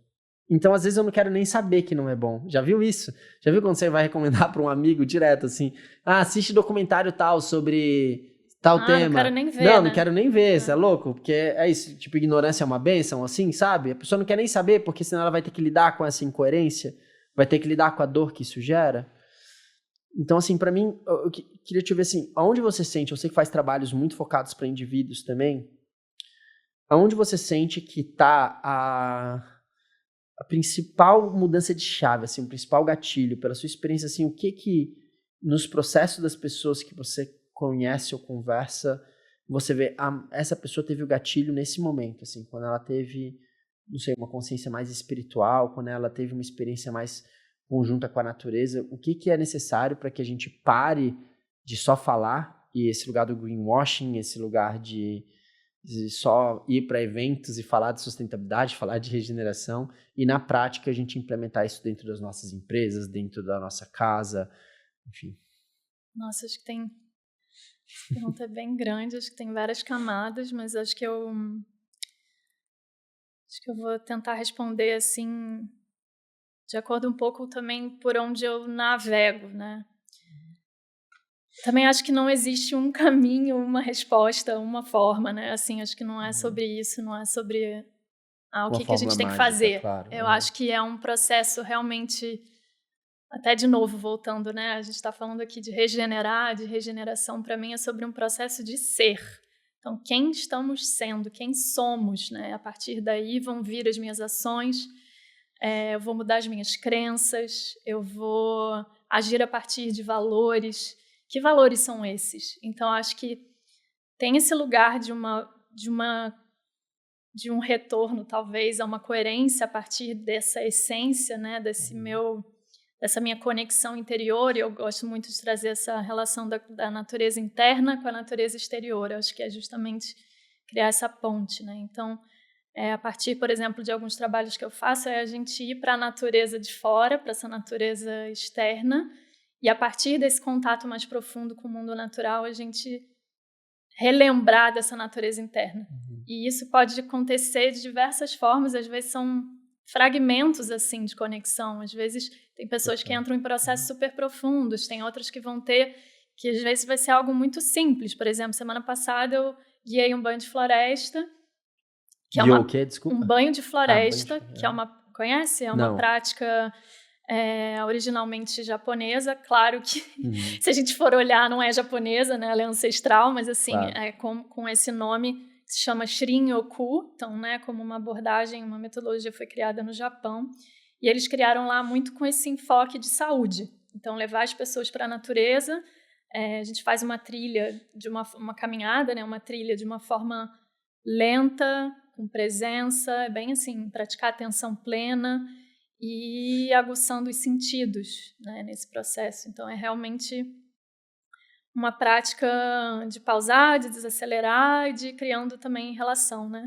Speaker 1: Então, às vezes, eu não quero nem saber que não é bom. Já viu isso? Já viu quando você vai recomendar para um amigo direto, assim, assiste documentário tal sobre tal tema.
Speaker 2: Não quero nem ver,
Speaker 1: Não quero nem ver, você é louco? Porque é isso, tipo, ignorância é uma bênção, assim, sabe? A pessoa não quer nem saber, porque senão ela vai ter que lidar com essa incoerência, vai ter que lidar com a dor que isso gera. Então, assim, para mim, eu queria te ver, assim, aonde você sente, eu sei que faz trabalhos muito focados para indivíduos também, aonde você sente que tá a principal mudança de chave, assim, o principal gatilho, pela sua experiência, assim, o que nos processos das pessoas que você conhece ou conversa, você vê, essa pessoa teve o gatilho nesse momento, assim, quando ela teve, não sei, uma consciência mais espiritual, quando ela teve uma experiência mais conjunta com a natureza, o que é necessário para que a gente pare de só falar, e esse lugar do greenwashing, esse lugar de só ir para eventos e falar de sustentabilidade, falar de regeneração, e na prática a gente implementar isso dentro das nossas empresas, dentro da nossa casa, enfim.
Speaker 2: Nossa, acho que tem... Essa pergunta é bem grande, acho que tem várias camadas, mas acho que eu vou tentar responder assim, de acordo um pouco também por onde eu navego, né? Também acho que não existe um caminho, uma resposta, uma forma, né? Assim, acho que não é sobre isso, não é sobre o que a gente tem que fazer.
Speaker 1: Claro,
Speaker 2: eu acho que é um processo realmente, até de novo voltando, né? A gente está falando aqui de regenerar, de regeneração, para mim é sobre um processo de ser. Então, quem estamos sendo, quem somos, né? A partir daí vão vir as minhas ações, eu vou mudar as minhas crenças, eu vou agir a partir de valores. Que valores são esses? Então, acho que tem esse lugar de um retorno, talvez, a uma coerência a partir dessa essência, né, dessa minha conexão interior, e eu gosto muito de trazer essa relação da natureza interna com a natureza exterior. Eu acho que é justamente criar essa ponte, né? Então, a partir, por exemplo, de alguns trabalhos que eu faço, é a gente ir para a natureza de fora, para essa natureza externa, e a partir desse contato mais profundo com o mundo natural, a gente relembrar dessa natureza interna. E isso pode acontecer de diversas formas, às vezes são fragmentos assim de conexão, às vezes tem pessoas que entram em processos super profundos, tem outras que vão ter, que às vezes vai ser algo muito simples. Por exemplo, semana passada eu guiei um banho de floresta, que é um banho de floresta, que é uma... Conhece? É uma prática originalmente japonesa. Claro que se a gente for olhar, não é japonesa, né? Ela é ancestral, mas assim, com esse nome que se chama Shin-Yoku, então, né, como uma abordagem, uma metodologia foi criada no Japão, e eles criaram lá muito com esse enfoque de saúde. Então, levar as pessoas para a natureza, a gente faz uma trilha, uma caminhada, né, uma trilha de uma forma lenta, com presença, é bem assim, praticar atenção plena e aguçando os sentidos, né, nesse processo. Então, é realmente uma prática de pausar, de desacelerar e de ir criando também relação, né?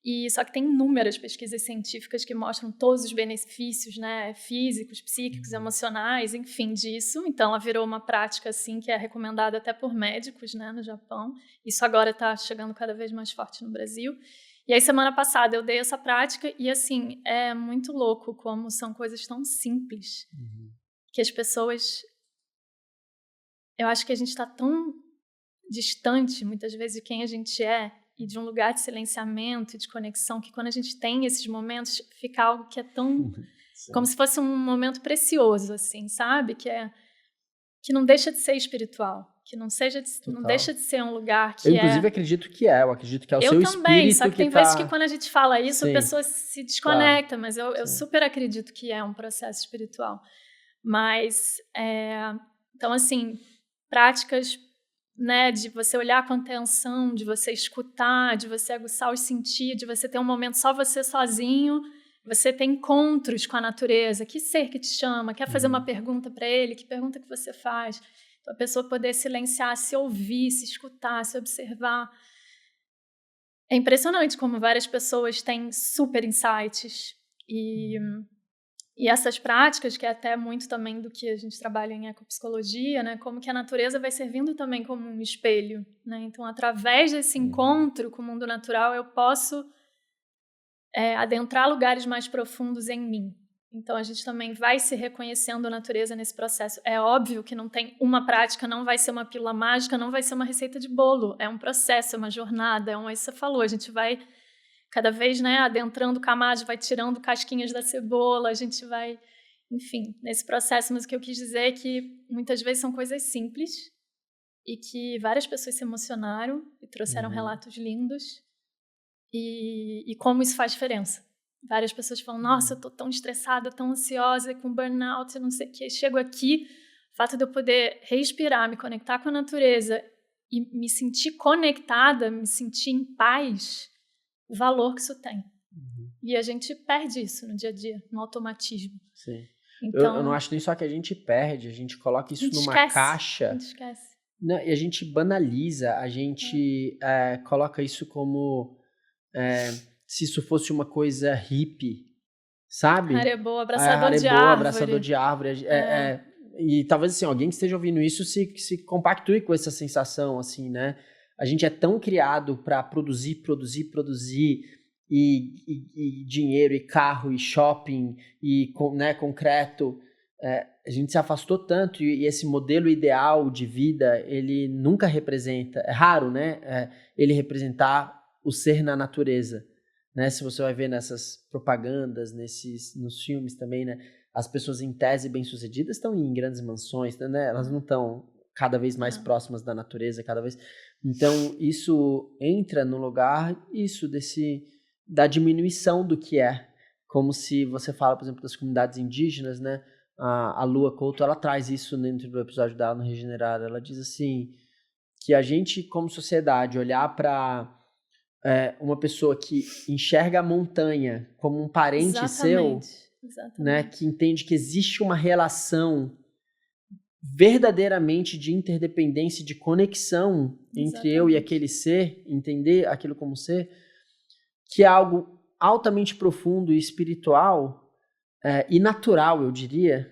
Speaker 2: E só que tem inúmeras pesquisas científicas que mostram todos os benefícios, né, físicos, psíquicos, emocionais, enfim, disso. Então, ela virou uma prática assim que é recomendada até por médicos, né, no Japão. Isso agora está chegando cada vez mais forte no Brasil. E aí, semana passada, eu dei essa prática e, assim, é muito louco como são coisas tão simples que as pessoas... Eu acho que a gente está tão distante, muitas vezes, de quem a gente é e de um lugar de silenciamento e de conexão, que quando a gente tem esses momentos, fica algo que é tão... como se fosse um momento precioso, assim, sabe? Que não deixa de ser espiritual. que não deixa de ser um lugar que
Speaker 1: eu, inclusive, acredito que eu acredito que é o seu espírito. Eu
Speaker 2: também, só que tem vezes que quando a gente fala isso, a pessoa se desconecta, mas eu super acredito que é um processo espiritual. Mas, então, assim, práticas, né, de você olhar com atenção, de você escutar, de você aguçar os sentidos, de você ter um momento só você sozinho, você ter encontros com a natureza, que ser que te chama, quer fazer uma pergunta para ele, que pergunta que você faz? Então, a pessoa poder silenciar, se ouvir, se escutar, se observar. É impressionante como várias pessoas têm super insights e essas práticas, que é até muito também do que a gente trabalha em ecopsicologia, né? Como que a natureza vai servindo também como um espelho, né? Então, através desse encontro com o mundo natural, eu posso adentrar lugares mais profundos em mim. Então, a gente também vai se reconhecendo a natureza nesse processo. É óbvio que não tem uma prática, não vai ser uma pílula mágica, não vai ser uma receita de bolo. É um processo, é uma jornada, isso que você falou. A gente vai cada vez, né, adentrando camadas, vai tirando casquinhas da cebola, a gente vai, enfim, nesse processo. Mas o que eu quis dizer é que muitas vezes são coisas simples e que várias pessoas se emocionaram e trouxeram relatos lindos e como isso faz diferença. Várias pessoas falam, nossa, eu tô tão estressada, tão ansiosa, com burnout, não sei o quê. Chego aqui, o fato de eu poder respirar, me conectar com a natureza e me sentir conectada, me sentir em paz, o valor que isso tem. E a gente perde isso no dia a dia, no automatismo.
Speaker 1: Sim.
Speaker 2: Então,
Speaker 1: eu não acho nem só que a gente perde, a gente coloca isso numa caixa.
Speaker 2: A gente esquece.
Speaker 1: Não, e a gente banaliza, a gente coloca isso como se isso fosse uma coisa hippie, sabe?
Speaker 2: Área boa, abraçador
Speaker 1: de árvore. E talvez assim, alguém que esteja ouvindo isso se compactue com essa sensação, assim, né? A gente é tão criado para produzir e dinheiro, e carro, e shopping, e né, concreto. A gente se afastou tanto e esse modelo ideal de vida, ele nunca representa, é raro, né? Ele representar o ser na natureza, né? Se você vai ver nessas propagandas, nos filmes também, né? As pessoas em tese bem-sucedidas estão em grandes mansões, né? Elas não estão cada vez mais próximas da natureza, cada vez. Então, isso entra no lugar, da diminuição do que é. Como se você fala, por exemplo, das comunidades indígenas, né? A Lua Couto, ela traz isso dentro do episódio dela no Regenerar. Ela diz assim, que a gente, como sociedade, olhar para uma pessoa que enxerga a montanha como um parente seu, né? Que entende que existe uma relação verdadeiramente de interdependência, de conexão entre eu e aquele ser, entender aquilo como ser, que é algo altamente profundo e espiritual e natural, eu diria,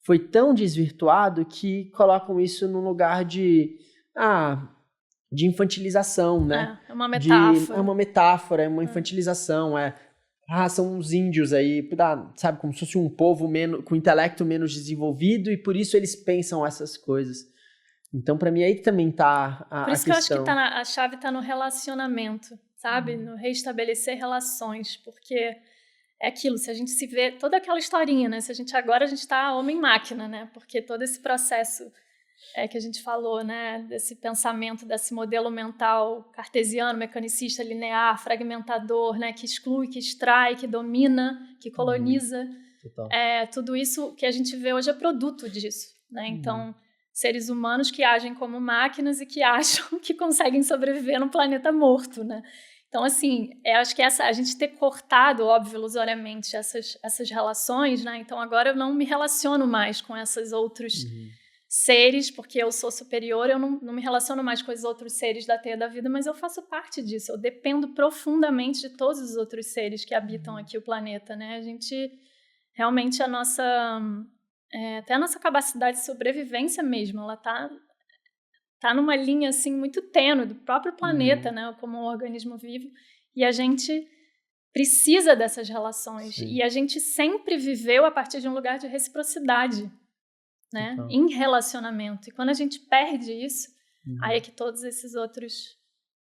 Speaker 1: foi tão desvirtuado que colocam isso num lugar de infantilização, né?
Speaker 2: É uma metáfora.
Speaker 1: É uma metáfora, é uma infantilização, são uns índios aí, sabe, como se fosse um povo com intelecto menos desenvolvido e por isso eles pensam essas coisas. Então, para mim, aí também tá a questão.
Speaker 2: Por isso que eu acho que a chave tá no relacionamento, sabe? No reestabelecer relações, porque é aquilo, se a gente se vê, toda aquela historinha, né? Agora a gente tá homem-máquina, né? Porque todo esse processo que a gente falou, né? Desse pensamento, desse modelo mental cartesiano, mecanicista, linear, fragmentador, né? Que exclui, que extrai, que domina, que coloniza. Tudo isso que a gente vê hoje é produto disso, né? Então, seres humanos que agem como máquinas e que acham que conseguem sobreviver num planeta morto, né? Então, assim, acho que a gente ter cortado, óbvio, ilusoriamente, essas relações, né? Então, agora eu não me relaciono mais com esses outros seres, porque eu sou superior, eu não me relaciono mais com os outros seres da teia da vida, mas eu faço parte disso, eu dependo profundamente de todos os outros seres que habitam aqui o planeta, né? A gente, realmente, até a nossa capacidade de sobrevivência mesmo, ela tá numa linha, assim, muito tênue do próprio planeta, né? Como um organismo vivo, e a gente precisa dessas relações, e a gente sempre viveu a partir de um lugar de reciprocidade, né? Em relacionamento. E quando a gente perde isso, aí é que todos esses outros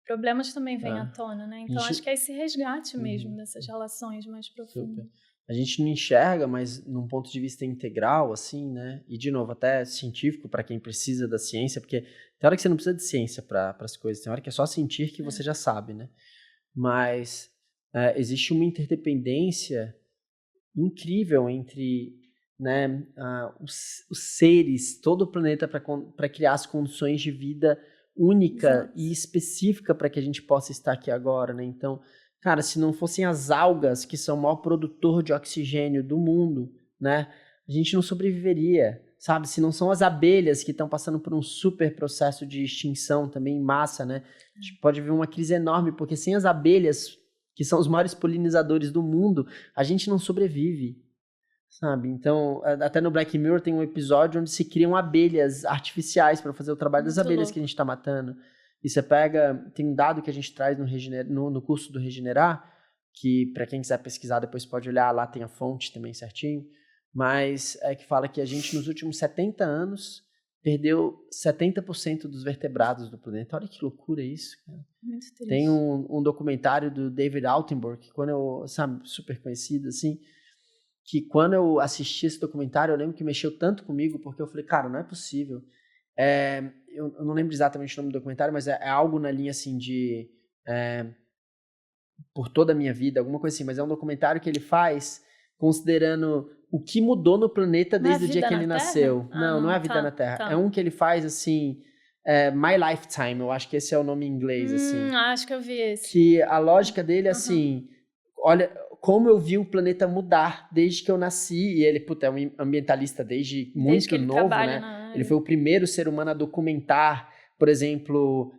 Speaker 2: problemas também vêm à tona, né? Então, acho que é esse resgate mesmo dessas relações mais profundas.
Speaker 1: a gente não enxerga, mas num ponto de vista integral, assim, né? E, de novo, até científico para quem precisa da ciência, porque tem hora que você não precisa de ciência para as coisas, tem hora que é só sentir que você já sabe, né? Mas existe uma interdependência incrível entre, né, os seres, todo o planeta para criar as condições de vida única e específica para que a gente possa estar aqui agora, né? Então, cara, se não fossem as algas, que são o maior produtor de oxigênio do mundo, né, a gente não sobreviveria, sabe? Se não são as abelhas que estão passando por um super processo de extinção também em massa, né? A gente pode ver uma crise enorme, porque sem as abelhas, que são os maiores polinizadores do mundo, a gente não sobrevive, sabe? Então, até no Black Mirror tem um episódio onde se criam abelhas artificiais para fazer o trabalho das abelhas que a gente está matando. E você pega, tem um dado que a gente traz no curso do Regenerar, que para quem quiser pesquisar depois pode olhar, lá tem a fonte também certinho, mas é que fala que a gente nos últimos 70 anos perdeu 70% dos vertebrados do planeta. Olha que loucura isso, cara.
Speaker 2: Muito triste.
Speaker 1: Tem um documentário do David Attenborough, que quando eu, sabe, super conhecido, assim, que quando eu assisti esse documentário, eu lembro que mexeu tanto comigo, porque eu falei, cara, não é possível. Eu não lembro exatamente o nome do documentário, mas é algo na linha, assim, de por toda a minha vida, alguma coisa assim, mas é um documentário que ele faz considerando o que mudou no planeta desde o dia que ele nasceu. Não é a vida na Terra. É um que ele faz, assim, My Lifetime, eu acho que esse é o nome em inglês, assim.
Speaker 2: Acho que eu vi esse.
Speaker 1: Que a lógica dele é assim, olha, como eu vi o planeta mudar desde que eu nasci, e ele, é um ambientalista desde muito novo, né? Ele foi o primeiro ser humano a documentar, por exemplo,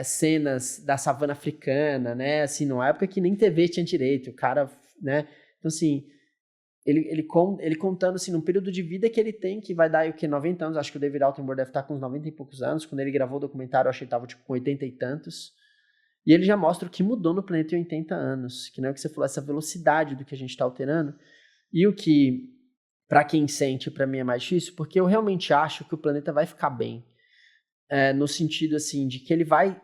Speaker 1: cenas da savana africana, né? Assim, numa época que nem TV tinha direito, o cara, né? Então, assim, ele contando, assim, num período de vida que ele tem, que vai dar, 90 anos, acho que o David Attenborough deve estar com uns 90 e poucos anos, quando ele gravou o documentário, eu acho que ele estava, tipo, com 80 e tantos, e ele já mostra o que mudou no planeta em 80 anos, que não é o que você falou, essa velocidade do que a gente está alterando, e o que, para quem sente, para mim é mais difícil, porque eu realmente acho que o planeta vai ficar bem, no sentido, assim, de que ele vai,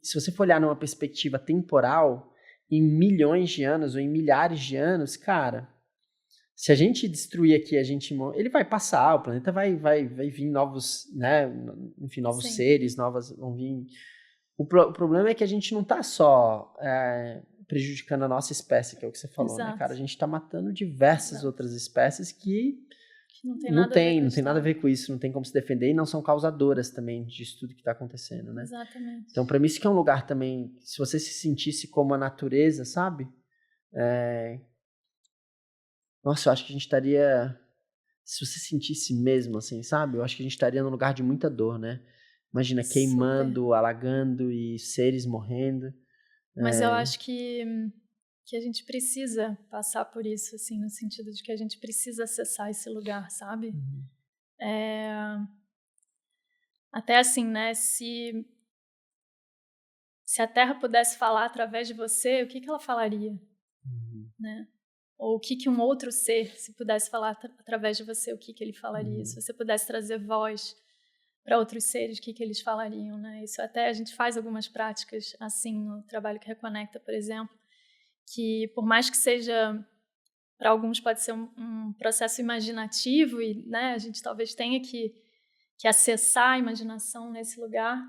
Speaker 1: se você for olhar numa perspectiva temporal, em milhões de anos, ou em milhares de anos, cara, se a gente destruir aqui, ele vai passar, o planeta vai vir novos, né, enfim, novos seres, vão vir. O problema é que a gente não está só prejudicando a nossa espécie, que é o que você falou, né, cara? A gente está matando diversas outras espécies que não tem nada a ver com isso, não tem como se defender e não são causadoras também disso tudo que está acontecendo, né?
Speaker 2: Exatamente.
Speaker 1: Então, para mim, isso que é um lugar também, se você se sentisse como a natureza, sabe? Nossa, eu acho que a gente estaria... Se você sentisse mesmo, assim, sabe? Eu acho que a gente estaria num lugar de muita dor, né? Imagina, queimando, alagando e seres morrendo.
Speaker 2: Mas eu acho que a gente precisa passar por isso, assim, no sentido de que a gente precisa acessar esse lugar, sabe? Até assim, né? Se a Terra pudesse falar através de você, o que ela falaria? Né? Ou o que um outro ser, se pudesse falar através de você, o que ele falaria? Se você pudesse trazer voz para outros seres, o que eles falariam, né? Isso até a gente faz algumas práticas assim no trabalho que Reconecta, por exemplo, que por mais que seja, para alguns pode ser um processo imaginativo e, né, a gente talvez tenha que acessar a imaginação nesse lugar,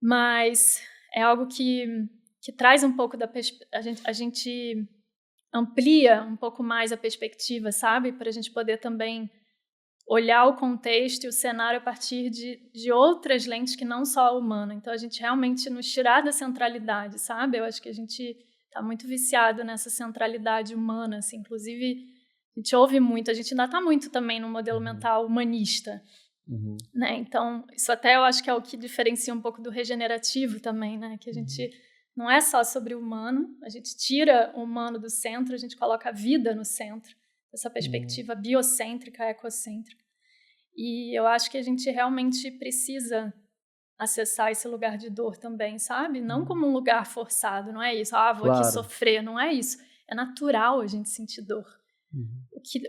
Speaker 2: mas é algo que traz um pouco da a gente amplia um pouco mais a perspectiva, sabe? Para a gente poder também olhar o contexto e o cenário a partir de outras lentes que não só a humana. Então, a gente realmente nos tirar da centralidade, sabe? Eu acho que a gente está muito viciado nessa centralidade humana, assim. Inclusive, a gente ouve muito, a gente ainda está muito também no modelo mental humanista, né? Então, isso até eu acho que é o que diferencia um pouco do regenerativo também, né? Que a gente não é só sobre o humano, a gente tira o humano do centro, a gente coloca a vida no centro, essa perspectiva biocêntrica, ecocêntrica. E eu acho que a gente realmente precisa acessar esse lugar de dor também, sabe? Não como um lugar forçado, não é isso. Vou aqui sofrer, não é isso. É natural a gente sentir dor.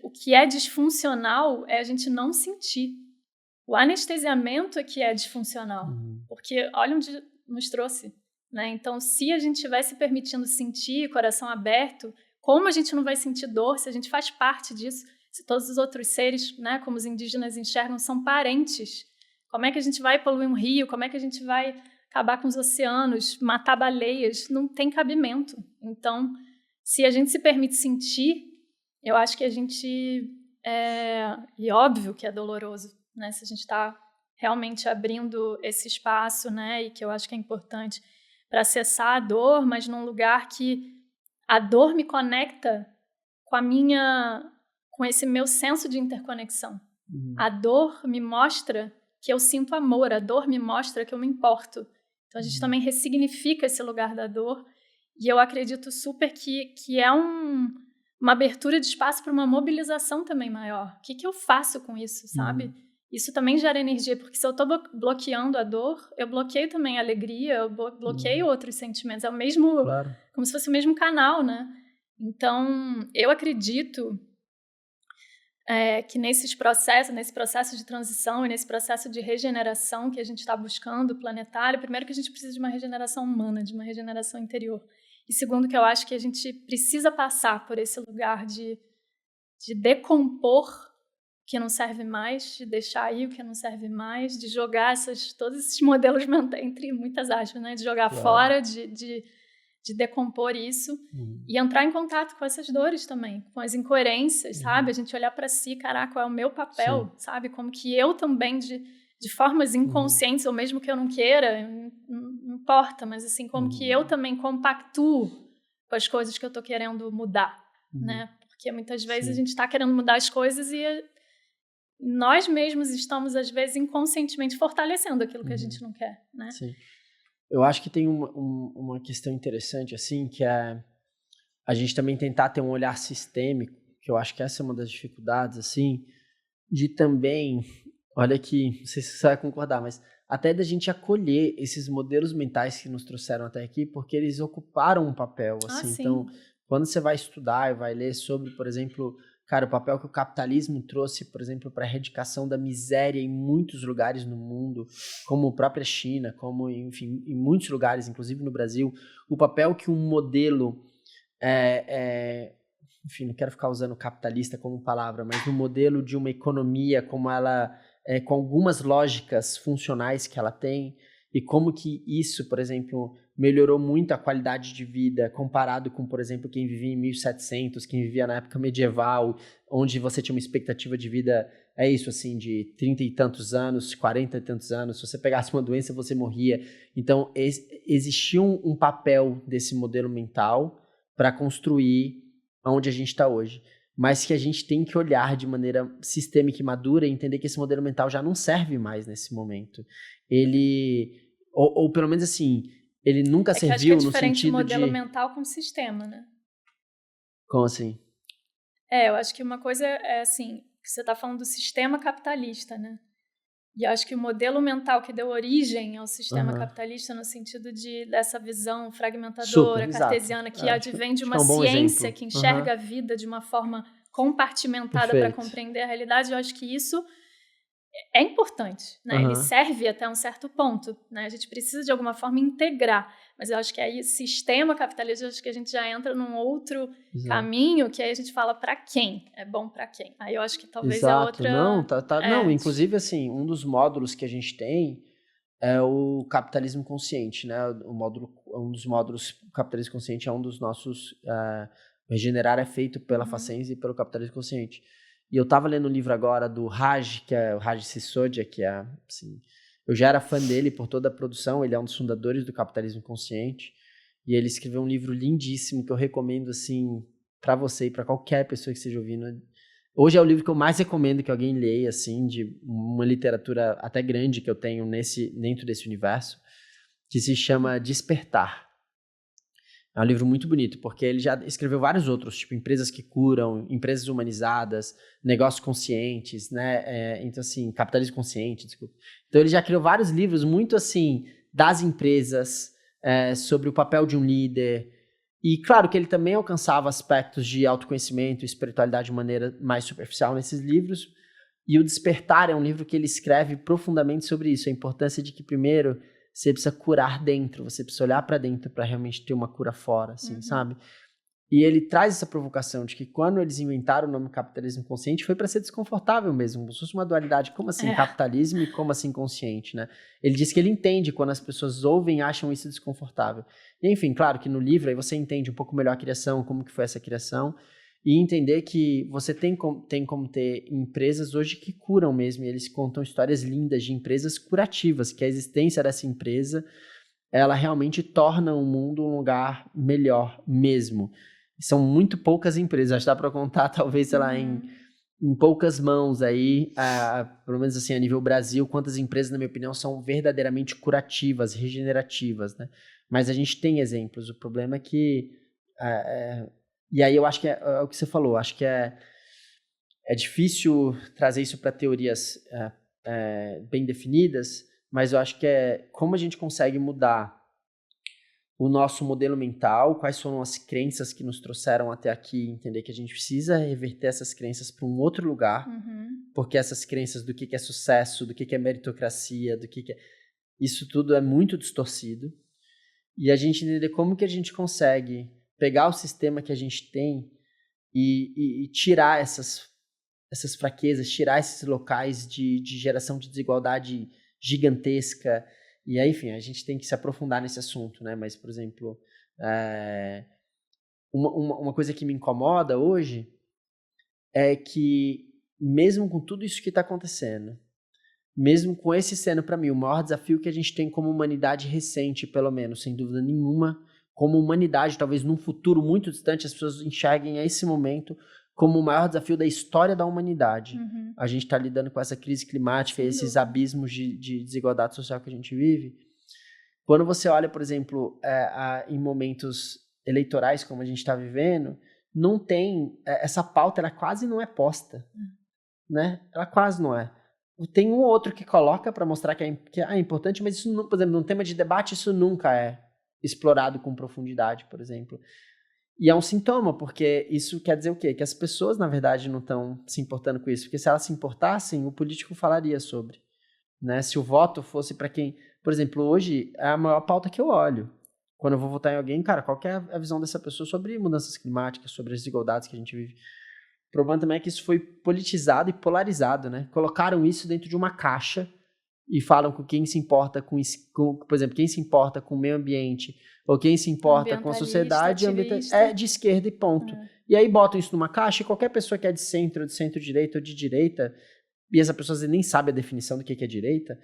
Speaker 2: O que é disfuncional é a gente não sentir. O anestesiamento é que é disfuncional, porque olha onde nos trouxe, né? Então, se a gente estivesse permitindo sentir, coração aberto, como a gente não vai sentir dor se a gente faz parte disso, se todos os outros seres, né, como os indígenas enxergam, são parentes? Como é que a gente vai poluir um rio? Como é que a gente vai acabar com os oceanos, matar baleias? Não tem cabimento. Então, se a gente se permite sentir, eu acho que a gente... E óbvio que é doloroso, né? Se a gente está realmente abrindo esse espaço, né? E que eu acho que é importante para acessar a dor, mas num lugar que a dor me conecta com esse meu senso de interconexão. A dor me mostra que eu sinto amor, a dor me mostra que eu me importo. Então a gente também ressignifica esse lugar da dor, e eu acredito super que é uma abertura de espaço para uma mobilização também maior. O que eu faço com isso, sabe? Isso também gera energia, porque se eu estou bloqueando a dor, eu bloqueio também a alegria, eu bloqueio outros sentimentos. É o mesmo,
Speaker 1: Claro.
Speaker 2: como se fosse o mesmo canal, né? Então, eu acredito que nesse processo de transição e nesse processo de regeneração que a gente está buscando, planetário, primeiro que a gente precisa de uma regeneração humana, de uma regeneração interior. E segundo que eu acho que a gente precisa passar por esse lugar de decompor o que não serve mais, de deixar aí o que não serve mais, de jogar todos esses modelos mentais, entre muitas aspas, né? De jogar fora, de decompor isso e entrar em contato com essas dores também, com as incoerências, sabe? A gente olhar para si, caraca, qual é o meu papel, sabe? Como que eu também, de formas inconscientes, ou mesmo que eu não queira, não importa, mas assim, como que eu também compactuo com as coisas que eu tô querendo mudar, né? Porque muitas vezes a gente está querendo mudar as coisas e nós mesmos estamos, às vezes, inconscientemente fortalecendo aquilo que a gente não quer, né?
Speaker 1: Sim. Eu acho que tem uma questão interessante, assim, que é a gente também tentar ter um olhar sistêmico, que eu acho que essa é uma das dificuldades, assim, de também, olha que, não sei se você vai concordar, mas até da gente acolher esses modelos mentais que nos trouxeram até aqui, porque eles ocuparam um papel, assim. Então, quando você vai estudar e vai ler sobre, por exemplo, cara, o papel que o capitalismo trouxe, por exemplo, para a erradicação da miséria em muitos lugares no mundo, como a própria China, como, enfim, em muitos lugares, inclusive no Brasil, o papel que um modelo, enfim, não quero ficar usando capitalista como palavra, mas um modelo de uma economia como ela, com algumas lógicas funcionais que ela tem, e como que isso, por exemplo, melhorou muito a qualidade de vida comparado com, por exemplo, quem vivia em 1700, quem vivia na época medieval, onde você tinha uma expectativa de vida, assim, de 30 e tantos anos, 40 e tantos anos. Se você pegasse uma doença, você morria. Então, existia um papel desse modelo mental para construir onde a gente está hoje. Mas que a gente tem que olhar de maneira sistêmica e madura e entender que esse modelo mental já não serve mais nesse momento. Ele... Ou pelo menos assim, ele nunca serviu no sentido de...
Speaker 2: É diferente o modelo mental com o sistema, né?
Speaker 1: Como assim?
Speaker 2: Eu acho que uma coisa é assim, que você está falando do sistema capitalista, né? E eu acho que o modelo mental que deu origem ao sistema capitalista, no sentido dessa visão fragmentadora, cartesiana, que advém de uma ciência que enxerga a vida de uma forma compartimentada para compreender a realidade, eu acho que isso é importante, né? Ele serve até um certo ponto, né? A gente precisa de alguma forma integrar, mas eu acho que aí sistema capitalista, eu acho que a gente já entra num outro caminho, que aí a gente fala para quem, é bom para quem. Aí eu acho que talvez é outra...
Speaker 1: Não, inclusive assim, um dos módulos que a gente tem é o capitalismo consciente, né? Um dos módulos, o capitalismo consciente é um dos nossos... Regenerar é feito pela Facens e pelo capitalismo consciente. E eu tava lendo um livro agora do Raj, que é o Raj Sisodia, que é, assim, eu já era fã dele por toda a produção, ele é um dos fundadores do capitalismo consciente, e ele escreveu um livro lindíssimo que eu recomendo, assim, para você e para qualquer pessoa que esteja ouvindo. Hoje é o livro que eu mais recomendo que alguém leia, assim, de uma literatura até grande que eu tenho dentro desse universo, que se chama Despertar. É um livro muito bonito, porque ele já escreveu vários outros, tipo empresas que curam, empresas humanizadas, negócios conscientes, né? Então, assim, capitalismo consciente, desculpa. Então, ele já criou vários livros muito, assim, das empresas, sobre o papel de um líder. E, claro, que ele também alcançava aspectos de autoconhecimento e espiritualidade de maneira mais superficial nesses livros. E o Despertar é um livro que ele escreve profundamente sobre isso, a importância de que, primeiro... Você precisa curar dentro, você precisa olhar para dentro para realmente ter uma cura fora, assim, sabe? E ele traz essa provocação de que quando eles inventaram o nome capitalismo consciente foi para ser desconfortável mesmo, como se fosse uma dualidade, como assim capitalismo e como assim consciente, né? Ele diz que ele entende quando as pessoas ouvem e acham isso desconfortável. E, enfim, claro que no livro aí você entende um pouco melhor a criação, como que foi essa criação, e entender que você tem como ter empresas hoje que curam mesmo, e eles contam histórias lindas de empresas curativas, que a existência dessa empresa, ela realmente torna o mundo um lugar melhor mesmo. São muito poucas empresas, acho que dá para contar talvez, sei lá, em poucas mãos aí, pelo menos assim a nível Brasil, quantas empresas, na minha opinião, são verdadeiramente curativas, regenerativas, né? Mas a gente tem exemplos, o problema é que, e aí eu acho que é o que você falou, acho que é difícil trazer isso para teorias bem definidas, mas eu acho que é como a gente consegue mudar o nosso modelo mental, quais foram as crenças que nos trouxeram até aqui, entender que a gente precisa reverter essas crenças para um outro lugar, porque essas crenças do que é sucesso, do que é meritocracia, do que é... Isso tudo é muito distorcido. E a gente entender como que a gente consegue pegar o sistema que a gente tem e tirar essas fraquezas, tirar esses locais de geração de desigualdade gigantesca. E aí, enfim, a gente tem que se aprofundar nesse assunto, né? Mas, por exemplo, uma coisa que me incomoda hoje é que, mesmo com tudo isso que está acontecendo, mesmo com esse sendo, para mim, o maior desafio que a gente tem como humanidade recente, pelo menos, sem dúvida nenhuma, como humanidade, talvez num futuro muito distante, as pessoas enxerguem esse momento como o maior desafio da história da humanidade. A gente está lidando com essa crise climática, esses abismos de desigualdade social que a gente vive. Quando você olha, por exemplo, em momentos eleitorais como a gente está vivendo, não tem... essa pauta, ela quase não é posta. Né? Ela quase não é. Tem um ou outro que coloca para mostrar que é importante, mas isso, não, por exemplo, num tema de debate, isso nunca é explorado com profundidade, por exemplo. E é um sintoma, porque isso quer dizer o quê? Que as pessoas, na verdade, não estão se importando com isso. Porque se elas se importassem, o político falaria sobre. Né? Se o voto fosse para quem... Por exemplo, hoje é a maior pauta que eu olho. Quando eu vou votar em alguém, cara, qual que é a visão dessa pessoa sobre mudanças climáticas, sobre as desigualdades que a gente vive? O problema também é que isso foi politizado e polarizado, né? Colocaram isso dentro de uma caixa e falam com quem se importa com, por exemplo, quem se importa com o meio ambiente ou quem se importa com a sociedade é de esquerda e ponto. E aí botam isso numa caixa e qualquer pessoa que é de centro-direita ou de direita, e essa pessoa nem sabe a definição do que é direita,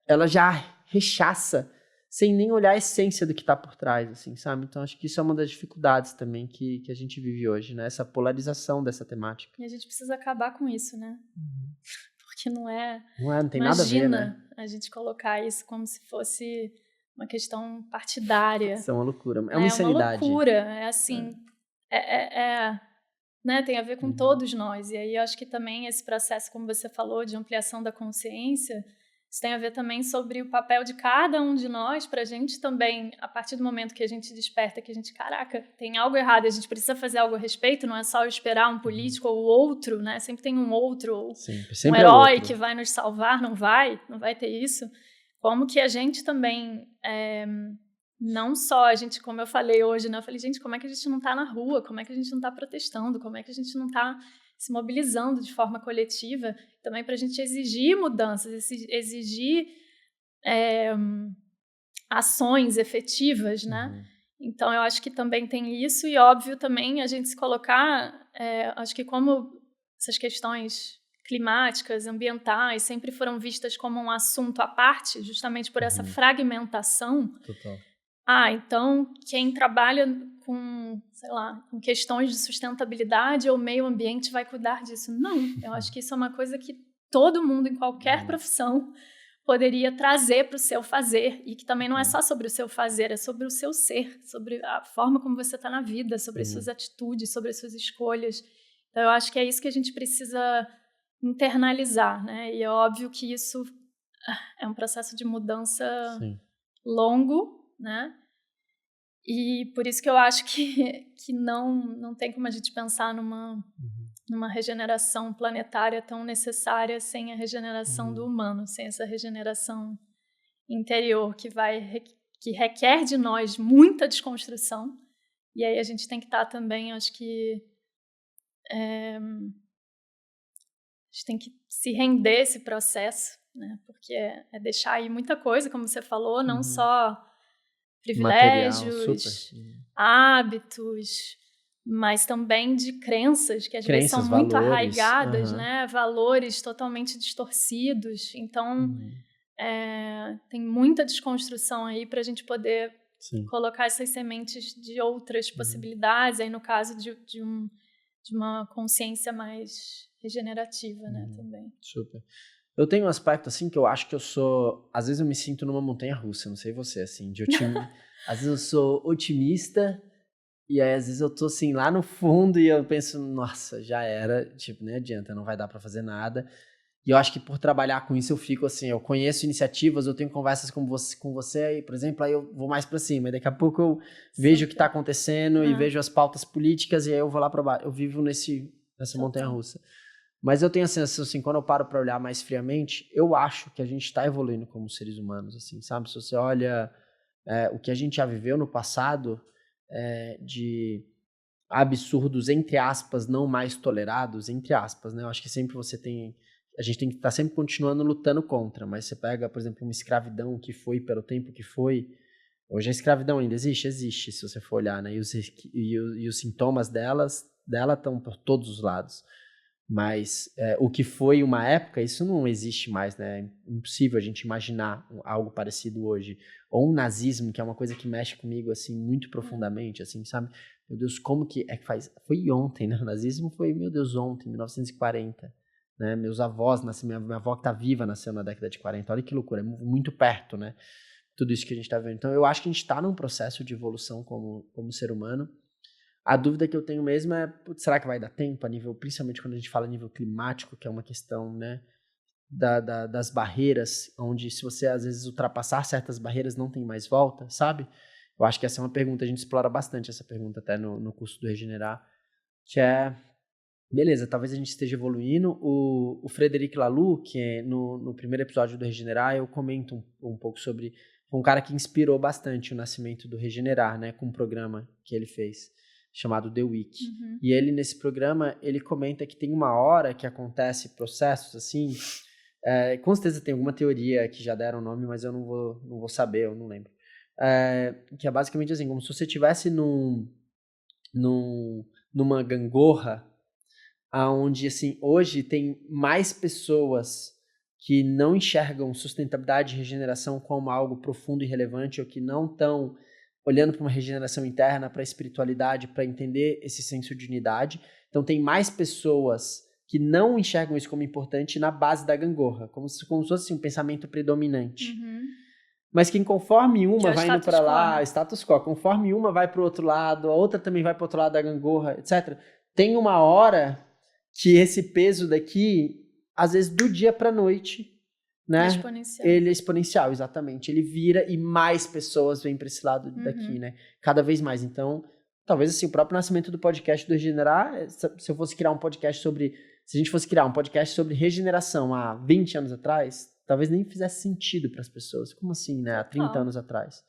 Speaker 1: ela já rechaça sem nem olhar a essência do que está por trás, assim, sabe? Então, acho que isso é uma das dificuldades também que a gente vive hoje, né? Essa polarização dessa temática.
Speaker 2: E a gente precisa acabar com isso, né? Porque não
Speaker 1: tem nada a ver, né?
Speaker 2: Imagina a gente colocar isso como se fosse uma questão partidária.
Speaker 1: Isso é uma loucura. É uma insanidade.
Speaker 2: É uma loucura. É assim... né? Tem a ver com todos nós. E aí, eu acho que também esse processo, como você falou, de ampliação da consciência... Isso tem a ver também sobre o papel de cada um de nós, para a gente também, a partir do momento que a gente desperta, que a gente, caraca, tem algo errado, a gente precisa fazer algo a respeito, não é só esperar um político ou outro, né? Sempre tem um outro, um herói que vai nos salvar, não vai ter isso. Como que a gente também, não só a gente, como eu falei hoje, né? Eu falei, gente, como é que a gente não está na rua? Como é que a gente não está protestando? Como é que a gente não está se mobilizando de forma coletiva, também para a gente exigir mudanças, exigir ações efetivas, né? Então, eu acho que também tem isso, e óbvio também a gente se colocar, acho que como essas questões climáticas, ambientais, sempre foram vistas como um assunto à parte, justamente por essa fragmentação.
Speaker 1: Total.
Speaker 2: Então, quem trabalha com, sei lá, com questões de sustentabilidade ou meio ambiente vai cuidar disso. Não, eu acho que isso é uma coisa que todo mundo, em qualquer profissão, poderia trazer para o seu fazer, e que também não é só sobre o seu fazer, é sobre o seu ser, sobre a forma como você está na vida, sobre as suas atitudes, sobre as suas escolhas. Então, eu acho que é isso que a gente precisa internalizar, né? E é óbvio que isso é um processo de mudança longo, né? E por isso que eu acho que não tem como a gente pensar numa regeneração planetária tão necessária sem a regeneração do humano, sem essa regeneração interior que requer de nós muita desconstrução, E aí a gente tem que estar também, acho que a gente tem que se render a esse processo, né? Porque é deixar aí muita coisa, como você falou, não só privilégios,
Speaker 1: material, super.
Speaker 2: hábitos, mas também de crenças que às vezes são muito
Speaker 1: valores,
Speaker 2: arraigadas, né? Valores totalmente distorcidos. Então, tem muita desconstrução aí para a gente poder colocar essas sementes de outras possibilidades, aí no caso de uma consciência mais regenerativa, né, também.
Speaker 1: Super. Eu tenho um aspecto, assim, que eu acho que eu sou... Às vezes eu me sinto numa montanha-russa, não sei você, assim, de às vezes eu sou otimista, e aí às vezes eu tô, assim, lá no fundo, e eu penso, nossa, já era, tipo, nem adianta, não vai dar pra fazer nada. E eu acho que por trabalhar com isso eu fico, assim, eu conheço iniciativas, eu tenho conversas com você aí, por exemplo, aí eu vou mais pra cima, e daqui a pouco eu vejo o que tá acontecendo, e vejo as pautas políticas, e aí eu vou lá pra baixo. Eu vivo nessa montanha-russa. Mas eu tenho a sensação, assim, quando eu paro pra olhar mais friamente, eu acho que a gente tá evoluindo como seres humanos, assim, sabe? Se você olha o que a gente já viveu no passado, de absurdos, entre aspas, não mais tolerados, entre aspas, né? Eu acho que sempre a gente tem que estar sempre continuando lutando contra, mas você pega, por exemplo, uma escravidão que foi pelo tempo que foi. Hoje a escravidão ainda existe? Existe, se você for olhar, né? E os sintomas dela estão por todos os lados. Mas o que foi uma época, isso não existe mais, né? É impossível a gente imaginar algo parecido hoje. Ou um nazismo, que é uma coisa que mexe comigo, assim, muito profundamente, assim, sabe? Meu Deus, como que é que faz... Foi ontem, né? O nazismo foi, meu Deus, ontem, 1940. Né? Meus avós, minha avó que tá viva nasceu na década de 40. Olha que loucura, é muito perto, né? Tudo isso que a gente tá vendo. Então, eu acho que a gente tá num processo de evolução como ser humano. A dúvida que eu tenho mesmo é, será que vai dar tempo principalmente quando a gente fala a nível climático, que é uma questão, né, das barreiras, onde se você às vezes ultrapassar certas barreiras não tem mais volta, sabe? Eu acho que essa é uma pergunta, a gente explora bastante essa pergunta até no curso do Regenerar, que é, beleza, talvez a gente esteja evoluindo. O Frederic Laloux, que é no primeiro episódio do Regenerar, eu comento um pouco sobre, um cara que inspirou bastante o nascimento do Regenerar, né, com um programa que ele fez, chamado The Week. E ele, nesse programa, ele comenta que tem uma hora que acontece processos, assim, com certeza tem alguma teoria que já deram nome, mas eu não vou saber, eu não lembro. Que é basicamente assim, como se você estivesse numa gangorra, onde, assim, hoje tem mais pessoas que não enxergam sustentabilidade e regeneração como algo profundo e relevante, ou que não estão olhando para uma regeneração interna, para a espiritualidade, para entender esse senso de unidade. Então tem mais pessoas que não enxergam isso como importante na base da gangorra, como se fosse um pensamento predominante. Mas que conforme uma vai indo para lá, status quo, conforme uma vai para o outro lado, a outra também vai para o outro lado da gangorra, etc. Tem uma hora que esse peso daqui, às vezes do dia para a noite, né?
Speaker 2: Exponencial.
Speaker 1: Ele é exponencial, exatamente. Ele vira e mais pessoas vêm para esse lado daqui, né? Cada vez mais. Então, talvez assim, o próprio nascimento do podcast do Regenerar, se eu fosse criar um podcast sobre... Se a gente fosse criar um podcast sobre regeneração há 20 anos atrás, talvez nem fizesse sentido para as pessoas. Como assim, né? Há 30 anos atrás.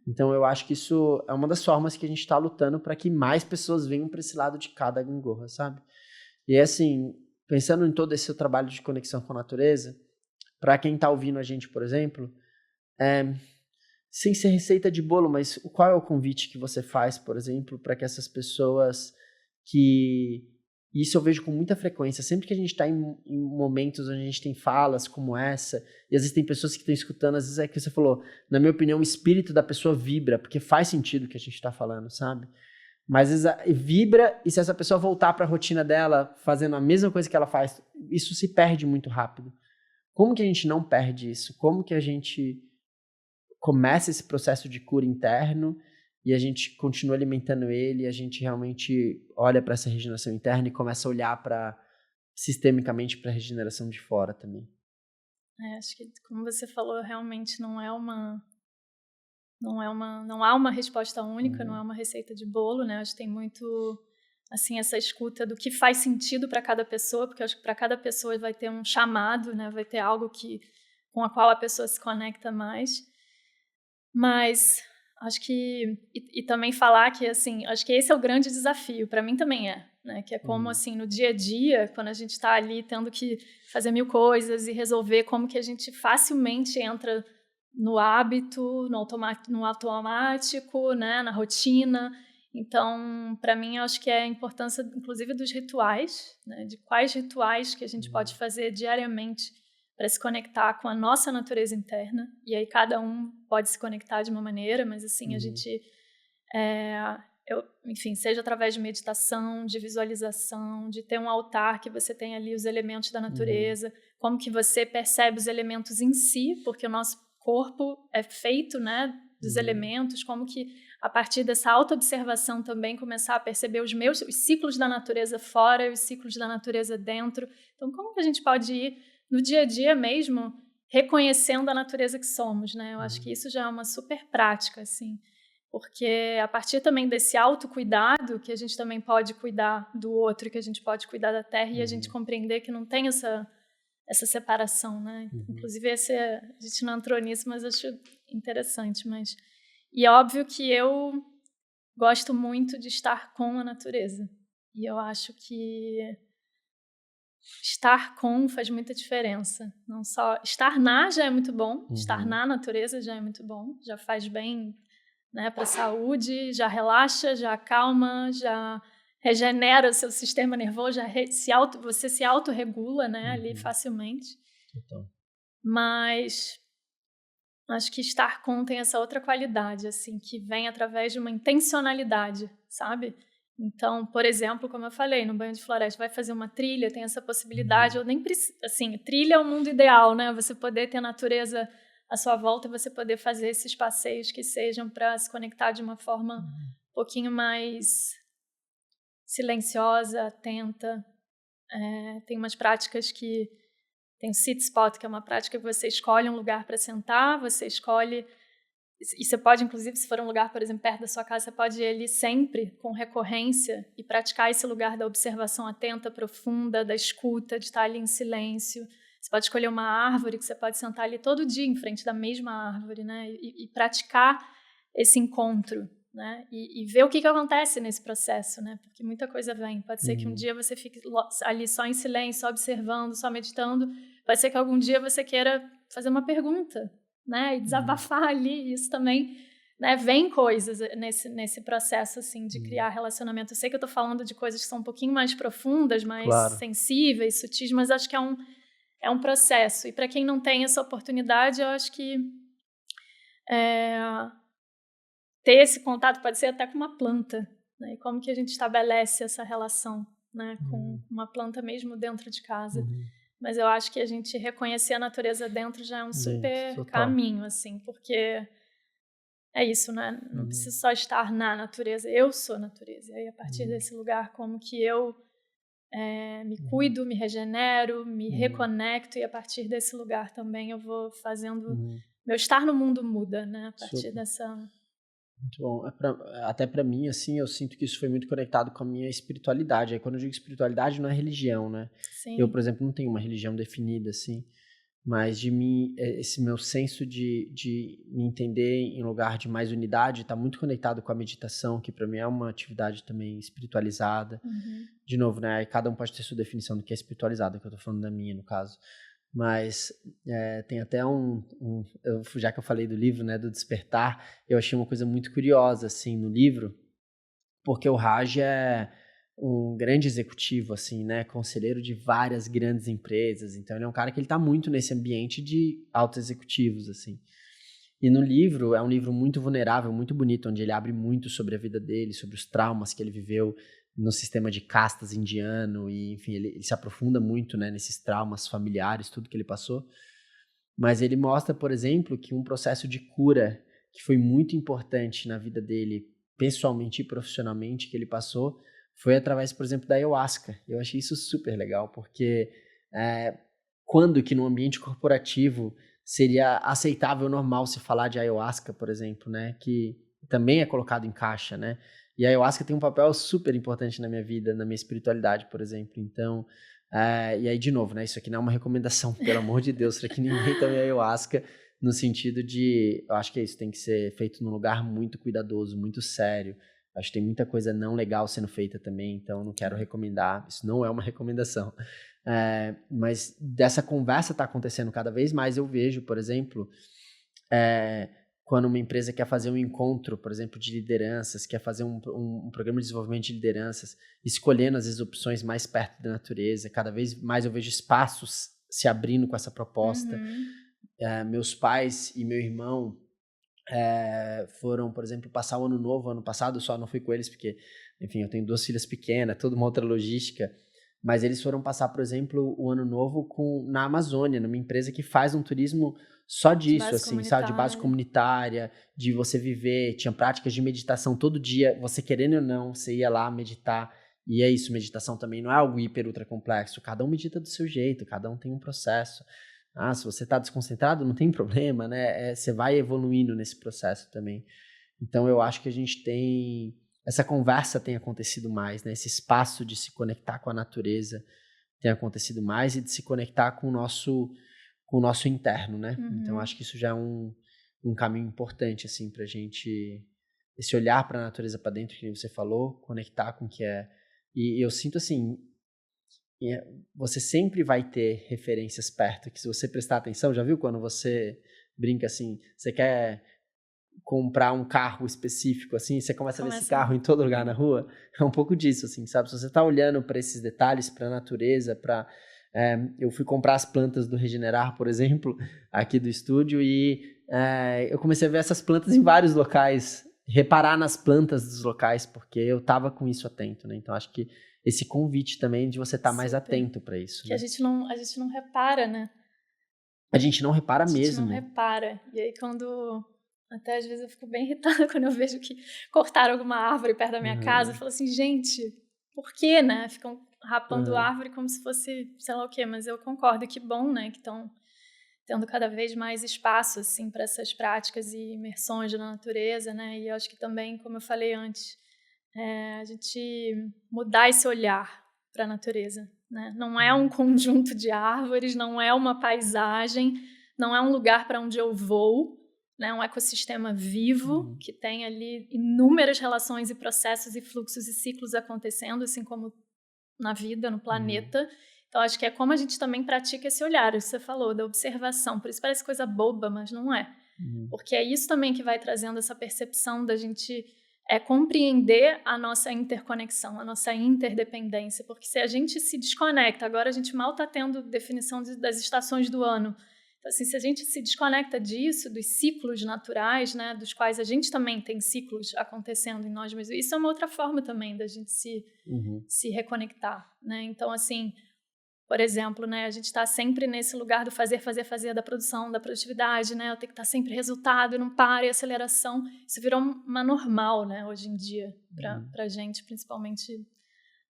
Speaker 1: Então, eu acho que isso é uma das formas que a gente está lutando para que mais pessoas venham para esse lado de cada gangorra, sabe? E assim, pensando em todo esse seu trabalho de conexão com a natureza, para quem está ouvindo a gente, por exemplo, sem ser receita de bolo, mas qual é o convite que você faz, por exemplo, para que essas pessoas isso eu vejo com muita frequência, sempre que a gente está em momentos onde a gente tem falas como essa, e às vezes tem pessoas que estão escutando, às vezes é que você falou, na minha opinião, o espírito da pessoa vibra, porque faz sentido o que a gente está falando, sabe? Mas às vezes vibra, e se essa pessoa voltar para a rotina dela, fazendo a mesma coisa que ela faz, isso se perde muito rápido. Como que a gente não perde isso? Como que a gente começa esse processo de cura interno e a gente continua alimentando ele, e a gente realmente olha para essa regeneração interna e começa a olhar sistemicamente para a regeneração de fora também?
Speaker 2: Acho que, como você falou, realmente não há uma resposta única, não é uma receita de bolo, né? Acho que tem muito, assim, essa escuta do que faz sentido para cada pessoa, porque eu acho que para cada pessoa vai ter um chamado, né? Vai ter algo com a qual a pessoa se conecta mais. Mas Acho que... E também falar que, assim, acho que esse é o grande desafio, para mim também né? Que é como, assim, no dia a dia, quando a gente está ali tendo que fazer 1000 coisas e resolver, como que a gente facilmente entra no hábito, no automático, né? Na rotina. Então, para mim, eu acho que é a importância, inclusive, dos rituais, né? De quais rituais que a gente pode fazer diariamente para se conectar com a nossa natureza interna, e aí cada um pode se conectar de uma maneira, mas assim, a gente, enfim, seja através de meditação, de visualização, de ter um altar que você tem ali os elementos da natureza, como que você percebe os elementos em si, porque o nosso corpo é feito, né, dos elementos, como que a partir dessa autoobservação também começar a perceber os ciclos da natureza fora e os ciclos da natureza dentro. Então, como que a gente pode ir no dia a dia mesmo, reconhecendo a natureza que somos, né? Eu acho que isso já é uma super prática, assim, porque a partir também desse autocuidado, que a gente também pode cuidar do outro, que a gente pode cuidar da terra, e a gente compreender que não tem essa separação, né? Inclusive, a gente não entrou nisso, mas acho interessante. E é óbvio que eu gosto muito de estar com a natureza, e eu acho que estar com faz muita diferença. Não só estar já é muito bom, estar na natureza já é muito bom, já faz bem, né, para a saúde, já relaxa, já acalma, já regenera o seu sistema nervoso, você se autorregula, né, ali facilmente.
Speaker 1: Então.
Speaker 2: Mas acho que estar com tem essa outra qualidade, assim, que vem através de uma intencionalidade, sabe? Então, por exemplo, como eu falei, no banho de floresta, vai fazer uma trilha, tem essa possibilidade, eu nem preciso, assim, trilha é o mundo ideal, né? Você poder ter a natureza à sua volta e você poder fazer esses passeios que sejam para se conectar de uma forma um pouquinho mais silenciosa, atenta. Tem umas práticas que... Tem o sit spot, que é uma prática que você escolhe um lugar para sentar, você escolhe... E você pode, inclusive, se for um lugar, por exemplo, perto da sua casa, você pode ir ali sempre, com recorrência, e praticar esse lugar da observação atenta, profunda, da escuta, de estar ali em silêncio. Você pode escolher uma árvore, que você pode sentar ali todo dia em frente da mesma árvore, né? E praticar esse encontro, né? E ver o que acontece nesse processo, né? Porque muita coisa vem. Pode ser que um dia você fique ali só em silêncio, só observando, só meditando. Pode ser que algum dia você queira fazer uma pergunta, né, e desabafar ali, isso também, né, vem coisas nesse processo, assim, de criar relacionamento. Eu sei que eu estou falando de coisas que são um pouquinho mais profundas, mais sensíveis, sutis, mas acho que é um processo. E para quem não tem essa oportunidade, eu acho que ter esse contato pode ser até com uma planta, né, e como que a gente estabelece essa relação, né, com uma planta mesmo dentro de casa. Mas eu acho que a gente reconhecer a natureza dentro já é um super caminho, assim, porque é isso, né? Não preciso só estar na natureza, eu sou a natureza. E aí, a partir desse lugar, como que eu me cuido, me regenero, me reconecto, e a partir desse lugar também eu vou fazendo... Meu estar no mundo muda, né? A partir dessa...
Speaker 1: Muito bom. Até para mim, assim, eu sinto que isso foi muito conectado com a minha espiritualidade. Aí, quando eu digo espiritualidade, não é religião, né?
Speaker 2: Sim.
Speaker 1: Eu, por exemplo, não tenho uma religião definida, assim, mas de mim, esse meu senso de me entender em lugar de mais unidade está muito conectado com a meditação, que para mim é uma atividade também espiritualizada. De novo, né? Aí cada um pode ter sua definição do que é espiritualizado, que eu tô falando da minha, no caso. Mas tem até já que eu falei do livro, né, do Despertar, eu achei uma coisa muito curiosa, assim, no livro, porque o Raj é um grande executivo, assim, né, conselheiro de várias grandes empresas, então ele é um cara que ele tá muito nesse ambiente de altos executivos, assim. E no livro, é um livro muito vulnerável, muito bonito, onde ele abre muito sobre a vida dele, sobre os traumas que ele viveu no sistema de castas indiano, e enfim, ele se aprofunda muito, né, nesses traumas familiares, tudo que ele passou. Mas ele mostra, por exemplo, que um processo de cura que foi muito importante na vida dele, pessoalmente e profissionalmente, que ele passou, foi através, por exemplo, da ayahuasca. Eu achei isso super legal, porque quando que num ambiente corporativo seria aceitável, normal se falar de ayahuasca, por exemplo, né, que também é colocado em caixa, né? E a ayahuasca tem um papel super importante na minha vida, na minha espiritualidade, por exemplo. Então, e aí, de novo, né? Isso aqui não é uma recomendação, pelo amor de Deus, para que ninguém tome ayahuasca. no sentido de, eu acho que isso tem que ser feito num lugar muito cuidadoso, muito sério. Acho que tem muita coisa não legal sendo feita também, então não quero recomendar, isso não é uma recomendação. Mas dessa conversa está acontecendo cada vez mais, eu vejo, por exemplo, quando uma empresa quer fazer um encontro, por exemplo, de lideranças, quer fazer um programa de desenvolvimento de lideranças, escolhendo às vezes opções mais perto da natureza, cada vez mais eu vejo espaços se abrindo com essa proposta. Meus pais e meu irmão foram, por exemplo, passar o ano novo ano passado, eu só não fui com eles porque, enfim, eu tenho 2 filhas pequenas, toda uma outra logística, mas eles foram passar, por exemplo, o ano novo na Amazônia, numa empresa que faz um turismo só disso, assim, sabe, de base comunitária, de você viver, tinha práticas de meditação todo dia, você querendo ou não, você ia lá meditar, e é isso, meditação também não é algo hiper ultra complexo, cada um medita do seu jeito, cada um tem um processo. Se você está desconcentrado, não tem problema, né? Você vai evoluindo nesse processo também. Então, eu acho que a gente tem... Essa conversa tem acontecido mais, né? Esse espaço de se conectar com a natureza tem acontecido mais e de se conectar com o nosso interno, né? Então, acho que isso já é um caminho importante, assim, pra gente... Esse olhar para a natureza para dentro, que você falou, conectar com o que é... E eu sinto, assim... Você sempre vai ter referências perto, que se você prestar atenção, já viu quando você brinca assim, você quer comprar um carro específico, assim, você começa a ver esse carro em todo lugar na rua? É um pouco disso, assim, sabe? Se você tá olhando para esses detalhes, para a natureza, eu fui comprar as plantas do Regenerar, por exemplo, aqui do estúdio, e eu comecei a ver essas plantas em vários locais, reparar nas plantas dos locais, porque eu tava com isso atento, né? Então, acho que esse convite também de você estar mais atento para isso.
Speaker 2: Que
Speaker 1: né?
Speaker 2: a gente não repara, né?
Speaker 1: A gente não repara mesmo.
Speaker 2: A gente não repara. E aí quando... Até às vezes eu fico bem irritada quando eu vejo que cortaram alguma árvore perto da minha casa. Eu falo assim, gente, por quê, né? Ficam rapando árvore como se fosse sei lá o quê. Mas eu concordo, que bom, né? Que estão tendo cada vez mais espaço, assim, para essas práticas e imersões na natureza, né? E eu acho que também, como eu falei antes, a gente mudar esse olhar para a natureza, né? Não é um conjunto de árvores, não é uma paisagem, não é um lugar para onde eu vou, né? Um ecossistema vivo que tem ali inúmeras relações e processos e fluxos e ciclos acontecendo, assim como na vida, no planeta. Então, acho que é como a gente também pratica esse olhar, isso que você falou, da observação. Por isso parece coisa boba, mas não é. Porque é isso também que vai trazendo essa percepção da gente compreender a nossa interconexão, a nossa interdependência. Porque se a gente se desconecta, agora a gente mal está tendo definição das estações do ano. Então, assim, se a gente se desconecta disso, dos ciclos naturais, né, dos quais a gente também tem ciclos acontecendo em nós mesmos, isso é uma outra forma também da gente se reconectar, né? Então, assim, por exemplo, né, a gente está sempre nesse lugar do fazer, da produção, da produtividade, né? Eu tenho que estar sempre resultado, não para, e aceleração. Isso virou uma normal, né, hoje em dia, para a gente, principalmente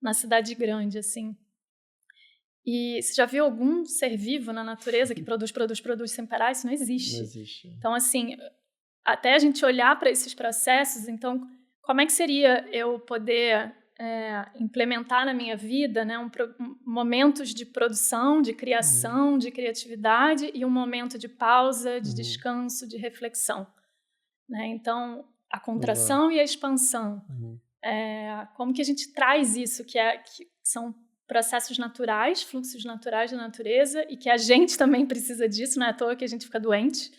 Speaker 2: na cidade grande, assim. E você já viu algum ser vivo na natureza que produz sem parar? Isso não existe.
Speaker 1: Não existe.
Speaker 2: Então, assim, até a gente olhar para esses processos, então, como é que seria eu poder implementar na minha vida, né, momentos de produção, de criação, de criatividade e um momento de pausa, de descanso, de reflexão, né? Então, a contração e a expansão. Como que a gente traz isso, que são processos naturais, fluxos naturais da natureza, e que a gente também precisa disso, não é à toa que a gente fica doente.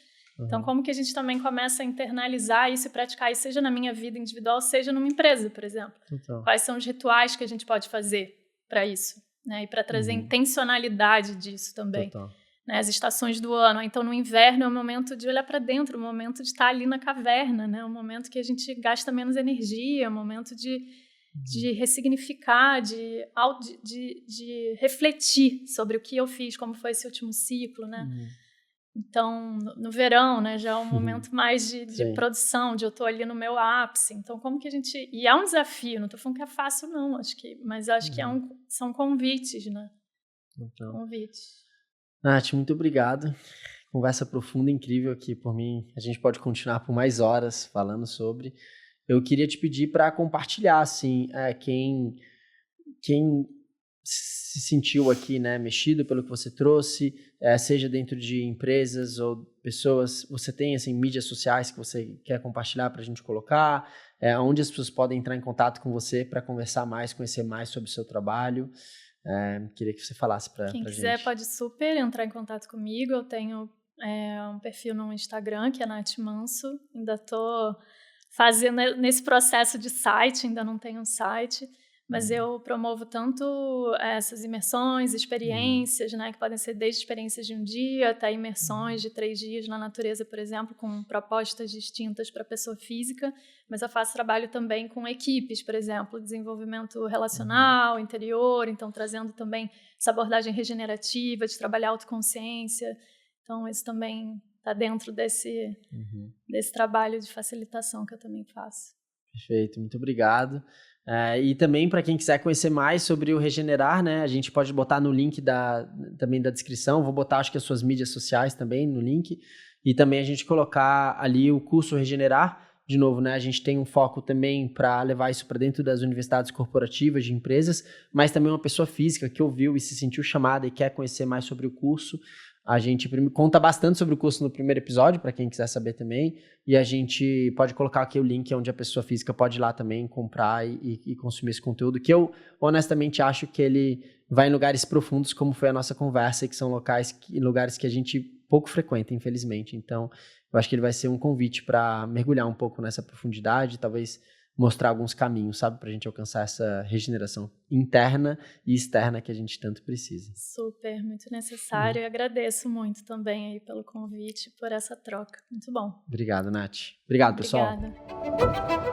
Speaker 2: Então, como que a gente também começa a internalizar isso e praticar isso, seja na minha vida individual, seja numa empresa, por exemplo.
Speaker 1: Total.
Speaker 2: Quais são os rituais que a gente pode fazer para isso, né? E para trazer intencionalidade disso também.
Speaker 1: Total.
Speaker 2: Né? As estações do ano. Então, no inverno é o momento de olhar para dentro, o momento de estar ali na caverna, né? O momento que a gente gasta menos energia, o momento de ressignificar, de refletir sobre o que eu fiz, como foi esse último ciclo, né? Então, no verão, né, já é um momento mais de produção, de eu estou ali no meu ápice. Então, como que a gente... E é um desafio, não estou falando que é fácil, não, mas acho que são convites, né? Então. Convites.
Speaker 1: Nath, muito obrigado. Conversa profunda, incrível aqui por mim. A gente pode continuar por mais horas falando sobre. Eu queria te pedir para compartilhar, assim, quem se sentiu aqui, né, mexido pelo que você trouxe, seja dentro de empresas ou pessoas, você tem, assim, mídias sociais que você quer compartilhar para a gente colocar, onde as pessoas podem entrar em contato com você para conversar mais, conhecer mais sobre o seu trabalho. Queria que você falasse para a gente.
Speaker 2: Quem quiser pode super entrar em contato comigo, eu tenho um perfil no Instagram, que é Nath Manso, ainda estou fazendo nesse processo de site, ainda não tenho um site, mas eu promovo tanto essas imersões, experiências, né, que podem ser desde experiências de um dia até imersões de 3 dias na natureza, por exemplo, com propostas distintas para a pessoa física, mas eu faço trabalho também com equipes, por exemplo, desenvolvimento relacional, interior, então trazendo também essa abordagem regenerativa, de trabalhar autoconsciência, então isso também está dentro desse trabalho de facilitação que eu também faço.
Speaker 1: Perfeito, muito obrigado. E também, para quem quiser conhecer mais sobre o Regenerar, né, a gente pode botar no link também da descrição, vou botar acho que as suas mídias sociais também no link, e também a gente colocar ali o curso Regenerar. De novo, né, a gente tem um foco também para levar isso para dentro das universidades corporativas de empresas, mas também uma pessoa física que ouviu e se sentiu chamada e quer conhecer mais sobre o curso. A gente conta bastante sobre o curso no primeiro episódio, para quem quiser saber também, e a gente pode colocar aqui o link onde a pessoa física pode ir lá também comprar e consumir esse conteúdo, que eu honestamente acho que ele vai em lugares profundos, como foi a nossa conversa, que são lugares que a gente pouco frequenta, infelizmente. Então, eu acho que ele vai ser um convite para mergulhar um pouco nessa profundidade, talvez mostrar alguns caminhos, sabe, para a gente alcançar essa regeneração interna e externa que a gente tanto precisa.
Speaker 2: Super, muito necessário. E agradeço muito também aí pelo convite, por essa troca. Muito bom.
Speaker 1: Obrigado, Nath. Obrigado, pessoal.
Speaker 2: Obrigada.